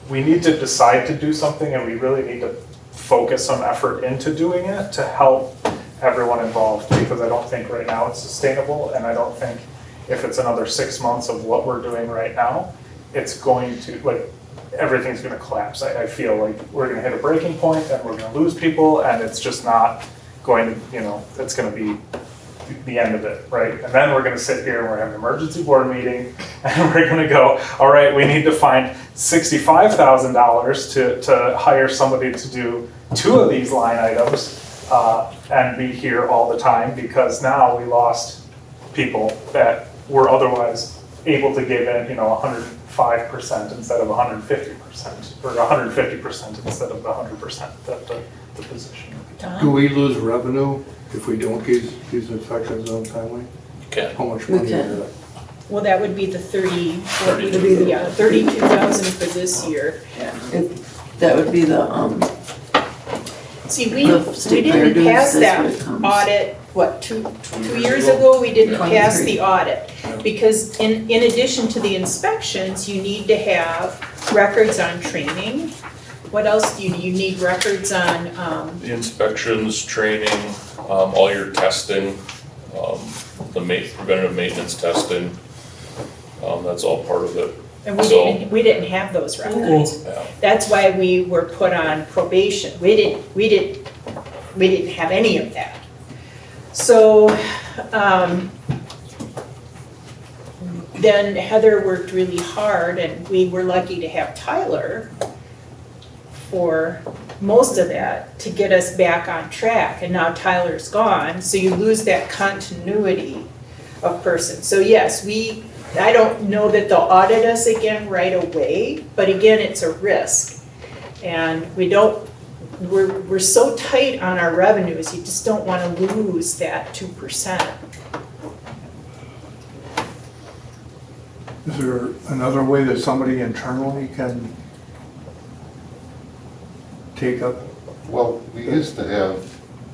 C: we need to decide to do something, and we really need to focus some effort into doing it to help everyone involved, because I don't think right now it's sustainable, and I don't think if it's another 6 months of what we're doing right now, it's going to, like, everything's gonna collapse. I feel like we're gonna hit a breaking point and we're gonna lose people, and it's just not going to, you know, it's gonna be the end of it, right? And then we're gonna sit here and we're having an emergency board meeting and we're gonna go, all right, we need to find $65,000 to hire somebody to do 2 of these line items and be here all the time, because now we lost people that were otherwise able to give in, you know, 105% instead of 150%, or 150% instead of the 100% that the position.
J: Do
B: Tom?
J: we lose revenue if we don't get these inspections done timely?
E: Okay.
J: How much
A: We
J: money
A: can.
J: is that?
B: Well, that would be the
E: 32,000.
B: yeah, 32,000 for this year.
A: Yeah. That would be the,
B: See,
A: The
B: we
A: state fair
B: didn't
A: dues,
B: pass
A: that's
B: that
A: what it comes.
B: audit, what, two years ago? We didn't pass
A: 23.
B: the audit. Because in addition to the inspections, you need to have records on training. What else do you need records on,
E: The inspections, training, all your testing, the preventative maintenance testing, that's all part of it.
B: and
E: So-
B: we didn't have those records.
E: Yeah.
B: That's why we were put on probation. We didn't have any of that. So, then Heather worked really hard, and we were lucky to have Tyler for most of that to get us back on track, and now Tyler's gone, so you lose that continuity of person. So yes, I don't know that they'll audit us again right away, but again, it's a risk. And we're so tight on our revenues, you just don't wanna lose that 2%.
J: Is there another way that somebody internally can take up?
F: Well, we used to have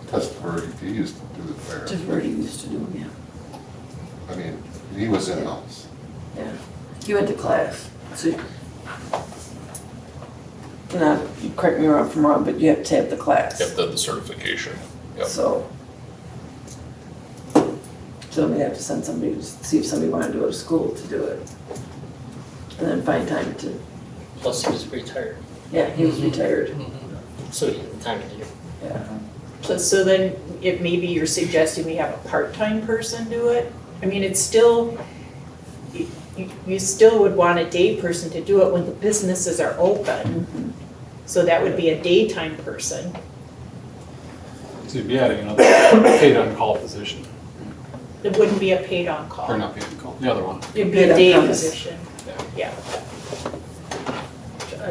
F: Testford, he used to do the fair.
A: Just already used to do, yeah.
F: I mean, he was in-house.
A: Yeah, he went to class, so. Now, you correct me if I'm wrong, but you have to have the class.
E: Yep, the certification, yep.
A: So. So we have to send somebody, see if somebody wanted to go to school to do it. And then find time to,
K: Plus he was retired,
A: yeah, he was retired,
K: so he had time to do.
A: yeah.
B: So then, if maybe you're suggesting we have a part-time person do it? I mean, it's still, you still would want a day person to do it when the businesses are open. So that would be a daytime person.
G: So you'd be adding another paid on-call position,
B: It wouldn't be a paid
G: or
B: on-call.
G: not paid on-call, the other one.
B: It'd be a
A: Paid
B: day
A: on premise.
B: position, yeah.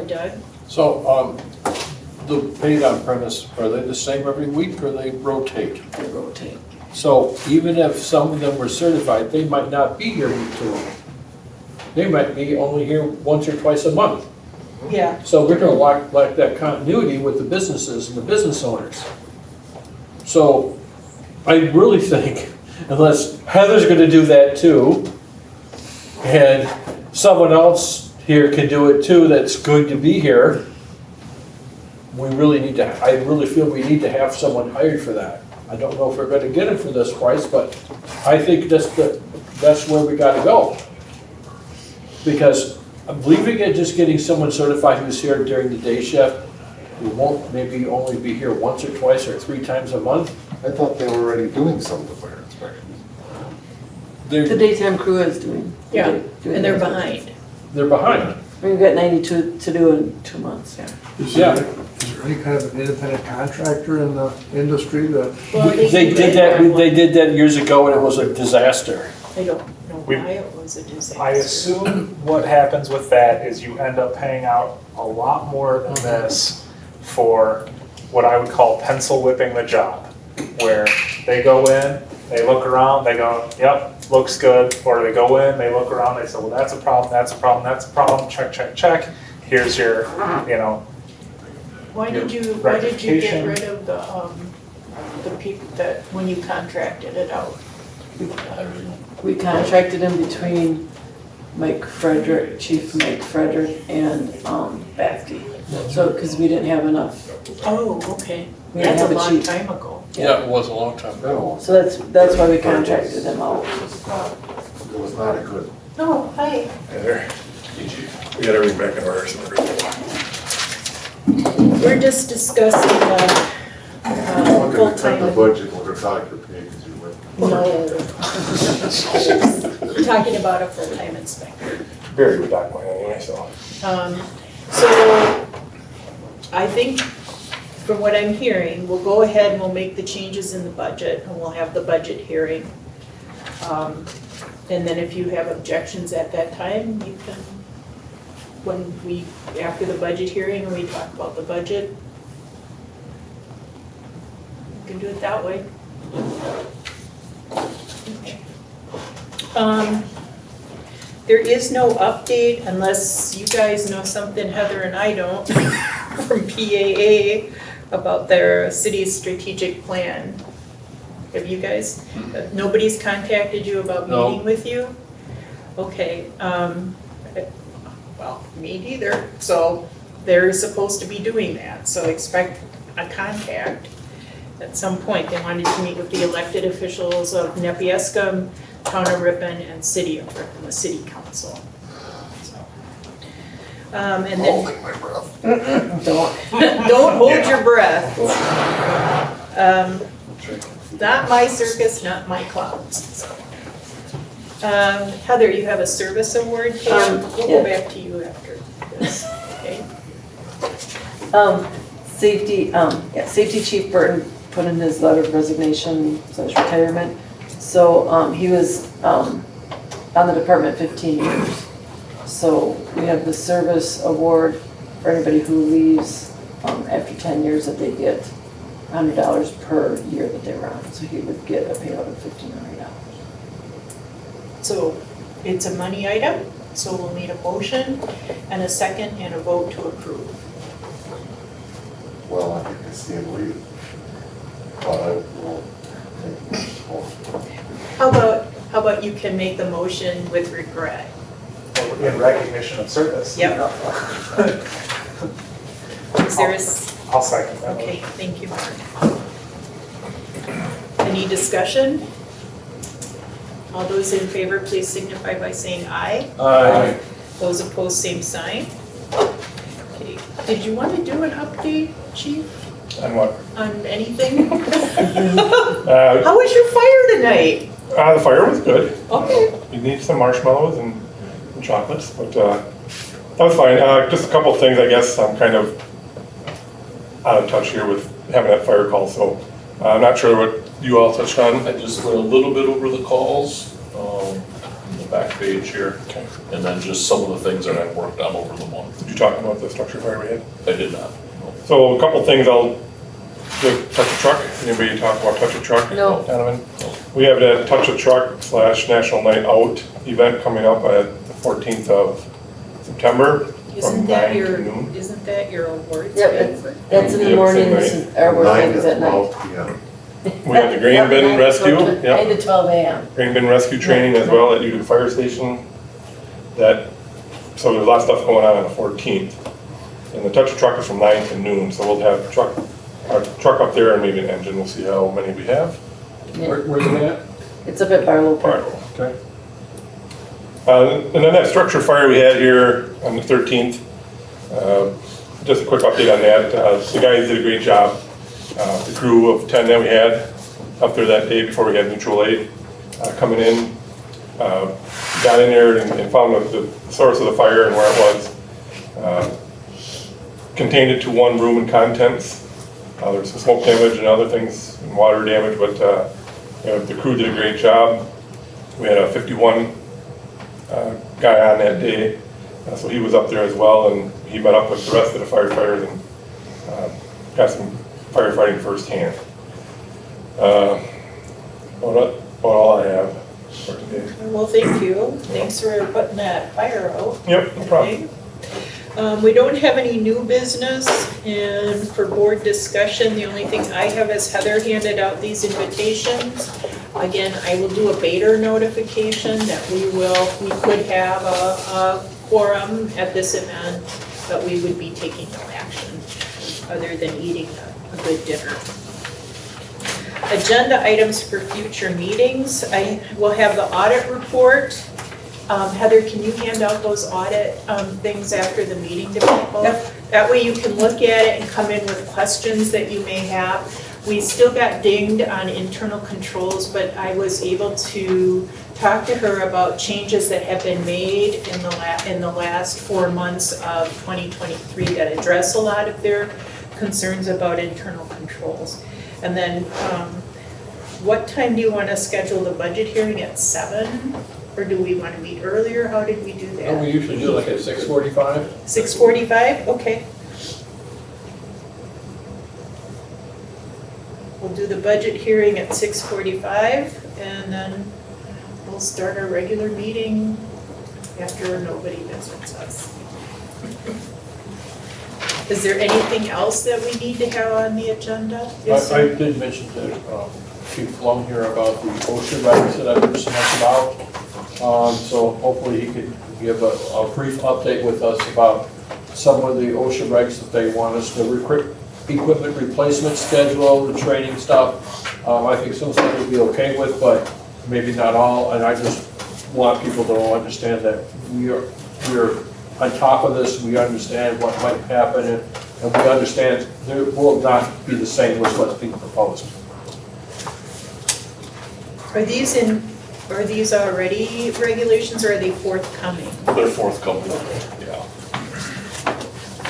B: Doug?
D: So, the paid on premise, are they the same every week or they rotate?
A: They rotate.
D: So even if some of them were certified, they might not be here week to week. They might be only here once or twice a month.
B: Yeah.
D: So we're gonna lack that continuity with the businesses and the business owners. So I really think, unless Heather's gonna do that too, and someone else here can do it too that's going to be here, we really need to, I really feel we need to have someone hired for that. I don't know if we're gonna get it for this price, but I think that's where we gotta go. Because I'm leaving it just getting someone certified who's here during the day shift, who won't maybe only be here once or twice or 3 times a month.
F: I thought they were already doing some of the fire inspections.
A: The daytime crew is doing.
B: Yeah,
A: doing
B: and they're
A: that.
B: behind.
D: They're behind.
A: We've got 92 to do in 2 months, yeah.
J: Is
D: Yeah.
J: there any kind of an independent contractor in the industry that?
B: Well,
D: They did that years ago and it was a disaster.
B: I don't know
C: We-
B: why it was a disaster.
C: I assume what happens with that is you end up paying out a lot more than this for what I would call pencil whipping the job. Where they go in, they look around, they go, yep, looks good. Or they go in, they look around, they say, well, that's a problem, that's a problem, that's a problem, check, check, check. Here's your, you know,
B: Why did you get
C: rectification.
B: rid of the people that, when you contracted it out?
A: We contracted in between Mike Frederick, Chief Mike Frederick, and Bathke. So, because we didn't have enough.
B: Oh, okay.
A: We didn't
B: That's a
A: have
B: long
A: chief.
B: time ago.
D: Yeah, it was a long time ago.
A: So that's why we contracted them out.
F: It was not a good.
B: Oh, hi.
J: There. We got everything back in order, so we're good.
B: We're just discussing
F: We're gonna cut the
B: full-time.
F: budget, we're gonna talk your pay because you went.
B: No. We're talking about a full-time inspector.
J: Barry would dock mine anyway, so.
B: So I think from what I'm hearing, we'll go ahead and we'll make the changes in the budget and we'll have the budget hearing. And then if you have objections at that time, you can, after the budget hearing, we talk about the budget. You can do it that way. Okay. There is no update unless you guys know something Heather and I don't from PAA about their city's strategic plan. Have you guys, nobody's contacted you about
D: No.
B: meeting with you? Okay, well, me neither, so they're supposed to be doing that, so expect a contact at some point. They wanted to meet with the elected officials of Nepiescum, Town of Ripon, and City of Ripon, the city council. So, and then,
F: Holding my breath.
B: don't hold your breath. Not my circus, not my clowns. Heather, you have a service award, Pam? We'll go back to you after this, okay?
A: Safety Chief Burton put in his letter of resignation, so his retirement. So, he was, on the department 15 years. So we have the service award for anybody who leaves, after 10 years that they get $100 per year that they were on. So he would get a payout of $1,500.
B: So it's a money item, so we'll need a motion and a second and a vote to approve.
F: Well, I hate to see him leave, but I will take this one.
B: How about you can make the motion with regret?
C: In recognition of service.
B: Yep. Is there a,
C: I'll second that.
B: okay, thank you, Mark. Any discussion? All those in favor, please signify by saying aye.
D: Aye.
B: Those opposed, same sign. Okay, did you want to do an update, Chief,
L: On what?
B: on anything?
L: Uh,
B: How was your fire tonight?
L: the fire was good.
B: Okay.
L: You need some marshmallows and chocolates, but that was fine. Just a couple of things, I guess. I'm kind of out of touch here with having that fire call, so I'm not sure what you all touched on.
E: I just went a little bit over the calls, on the back page here,
L: Okay.
E: and then just some of the things that I've worked on over the month.
L: Did you talk about the structure fire we had?
E: I did not.
L: So a couple of things I'll do. Touch a truck. Anybody talk about touch a truck?
A: No.
L: Donovan? We have that touch a truck / National Night Out event coming up at the 14th of September from 9 to noon.
B: Isn't that your awards?
A: Yep,
B: banquet?
A: that's in the
L: Yep,
A: morning,
L: same
A: our work
F: 9
A: is
F: to
A: at night.
F: 12 p.m.
L: We have the grain bin rescue.
A: 9
L: Yep.
A: to 12 a.m.
L: Grain bin rescue training as well at Utica Fire Station. So there's a lot of stuff going on the 14th. And the touch a truck is from 9 to noon, so we'll have our truck up there and maybe an engine. We'll see how many we have.
D: Where's it at?
A: It's up at Barlow Park.
L: Okay. And then that structure fire we had here on the 13th, just a quick update on that. The guys did a great job. The crew of 10 that we had up there that day before we had mutual aid coming in, got in there and found the source of the fire and where it was. Contained it to one room and contents. There's some smoke damage and other things and water damage, but the crew did a great job. We had a 51 guy on that day, so he was up there as well, and he met up with the rest of the firefighters and got some firefighting firsthand. About all I have for today.
B: Well, thank you. Thanks for putting that fire out.
L: Yep, no problem.
B: We don't have any new business, and for board discussion, the only thing I have is Heather handed out these invitations. Again, I will do a Bader notification that we could have a quorum at this event, but we would be taking no action other than eating a good dinner. Agenda items for future meetings. I will have the audit report. Heather, can you hand out those audit things after the meeting to people?
A: Yep.
B: That way you can look at it and come in with questions that you may have. We still got dinged on internal controls, but I was able to talk to her about changes that have been made in the last 4 months of 2023 that address a lot of their concerns about internal controls. And then, what time do you want to schedule the budget hearing, at 7? Or do we want to meet earlier? How did we do
D: Don't
B: that?
D: we usually do like at 6:45?
B: 6:45? Okay. We'll do the budget hearing at 6:45, and then we'll start our regular meeting after nobody visits us. Is there anything else that we need to have on the agenda? Yes,
D: I
B: sir?
D: did mention to Chief Plum here about the OSHA records that I heard so much about. So hopefully he could give a brief update with us about some of the OSHA regs that they want us to equipment replacement schedule, the training stuff. I think some stuff we'll be okay with, but maybe not all, and I just want people to understand that we're on top of this, we understand what might happen, and we understand it will not be the same with what's being proposed.
B: Are these already regulations, or are they forthcoming?
E: They're forthcoming, yeah.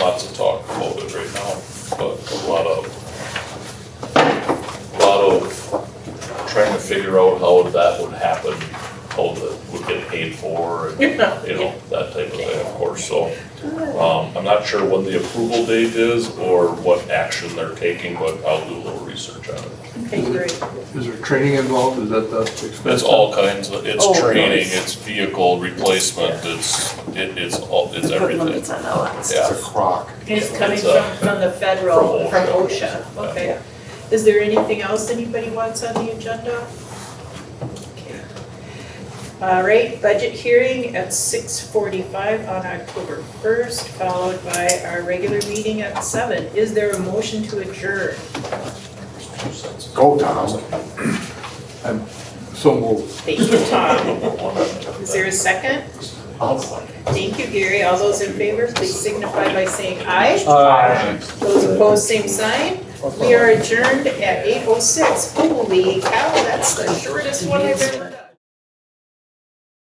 E: Lots of talk about it right now, but a lot of trying to figure out how that would happen, how that would get paid for, and, you know, that type of thing, of course, so. I'm not sure when the approval date is or what action they're taking, but I'll do a little research on it.
B: Okay, great.
J: Is there training involved? Is that the expense?
E: It's all kinds of, it's
A: Oh,
E: training,
A: nice.
E: it's vehicle replacement, it's
A: Equipment
E: everything.
A: that's on LS.
E: Yeah.
F: It's a crock.
B: It's coming
E: It's,
B: from the federal,
E: from
B: from
E: OSHA.
B: OSHA, okay. Is there anything else anybody wants on the agenda? Okay. All right, budget hearing at 6:45 on October 1st, followed by our regular meeting at 7. Is there a motion to adjourn?
F: Go, Tom.
J: I'm so moved.
B: Thank you, Tom. Is there a second? Thank you, Gary. All those in favor, please signify by saying aye. Those opposed, same sign. We are adjourned at 8:06. Holy cow, that's the shortest one I've ever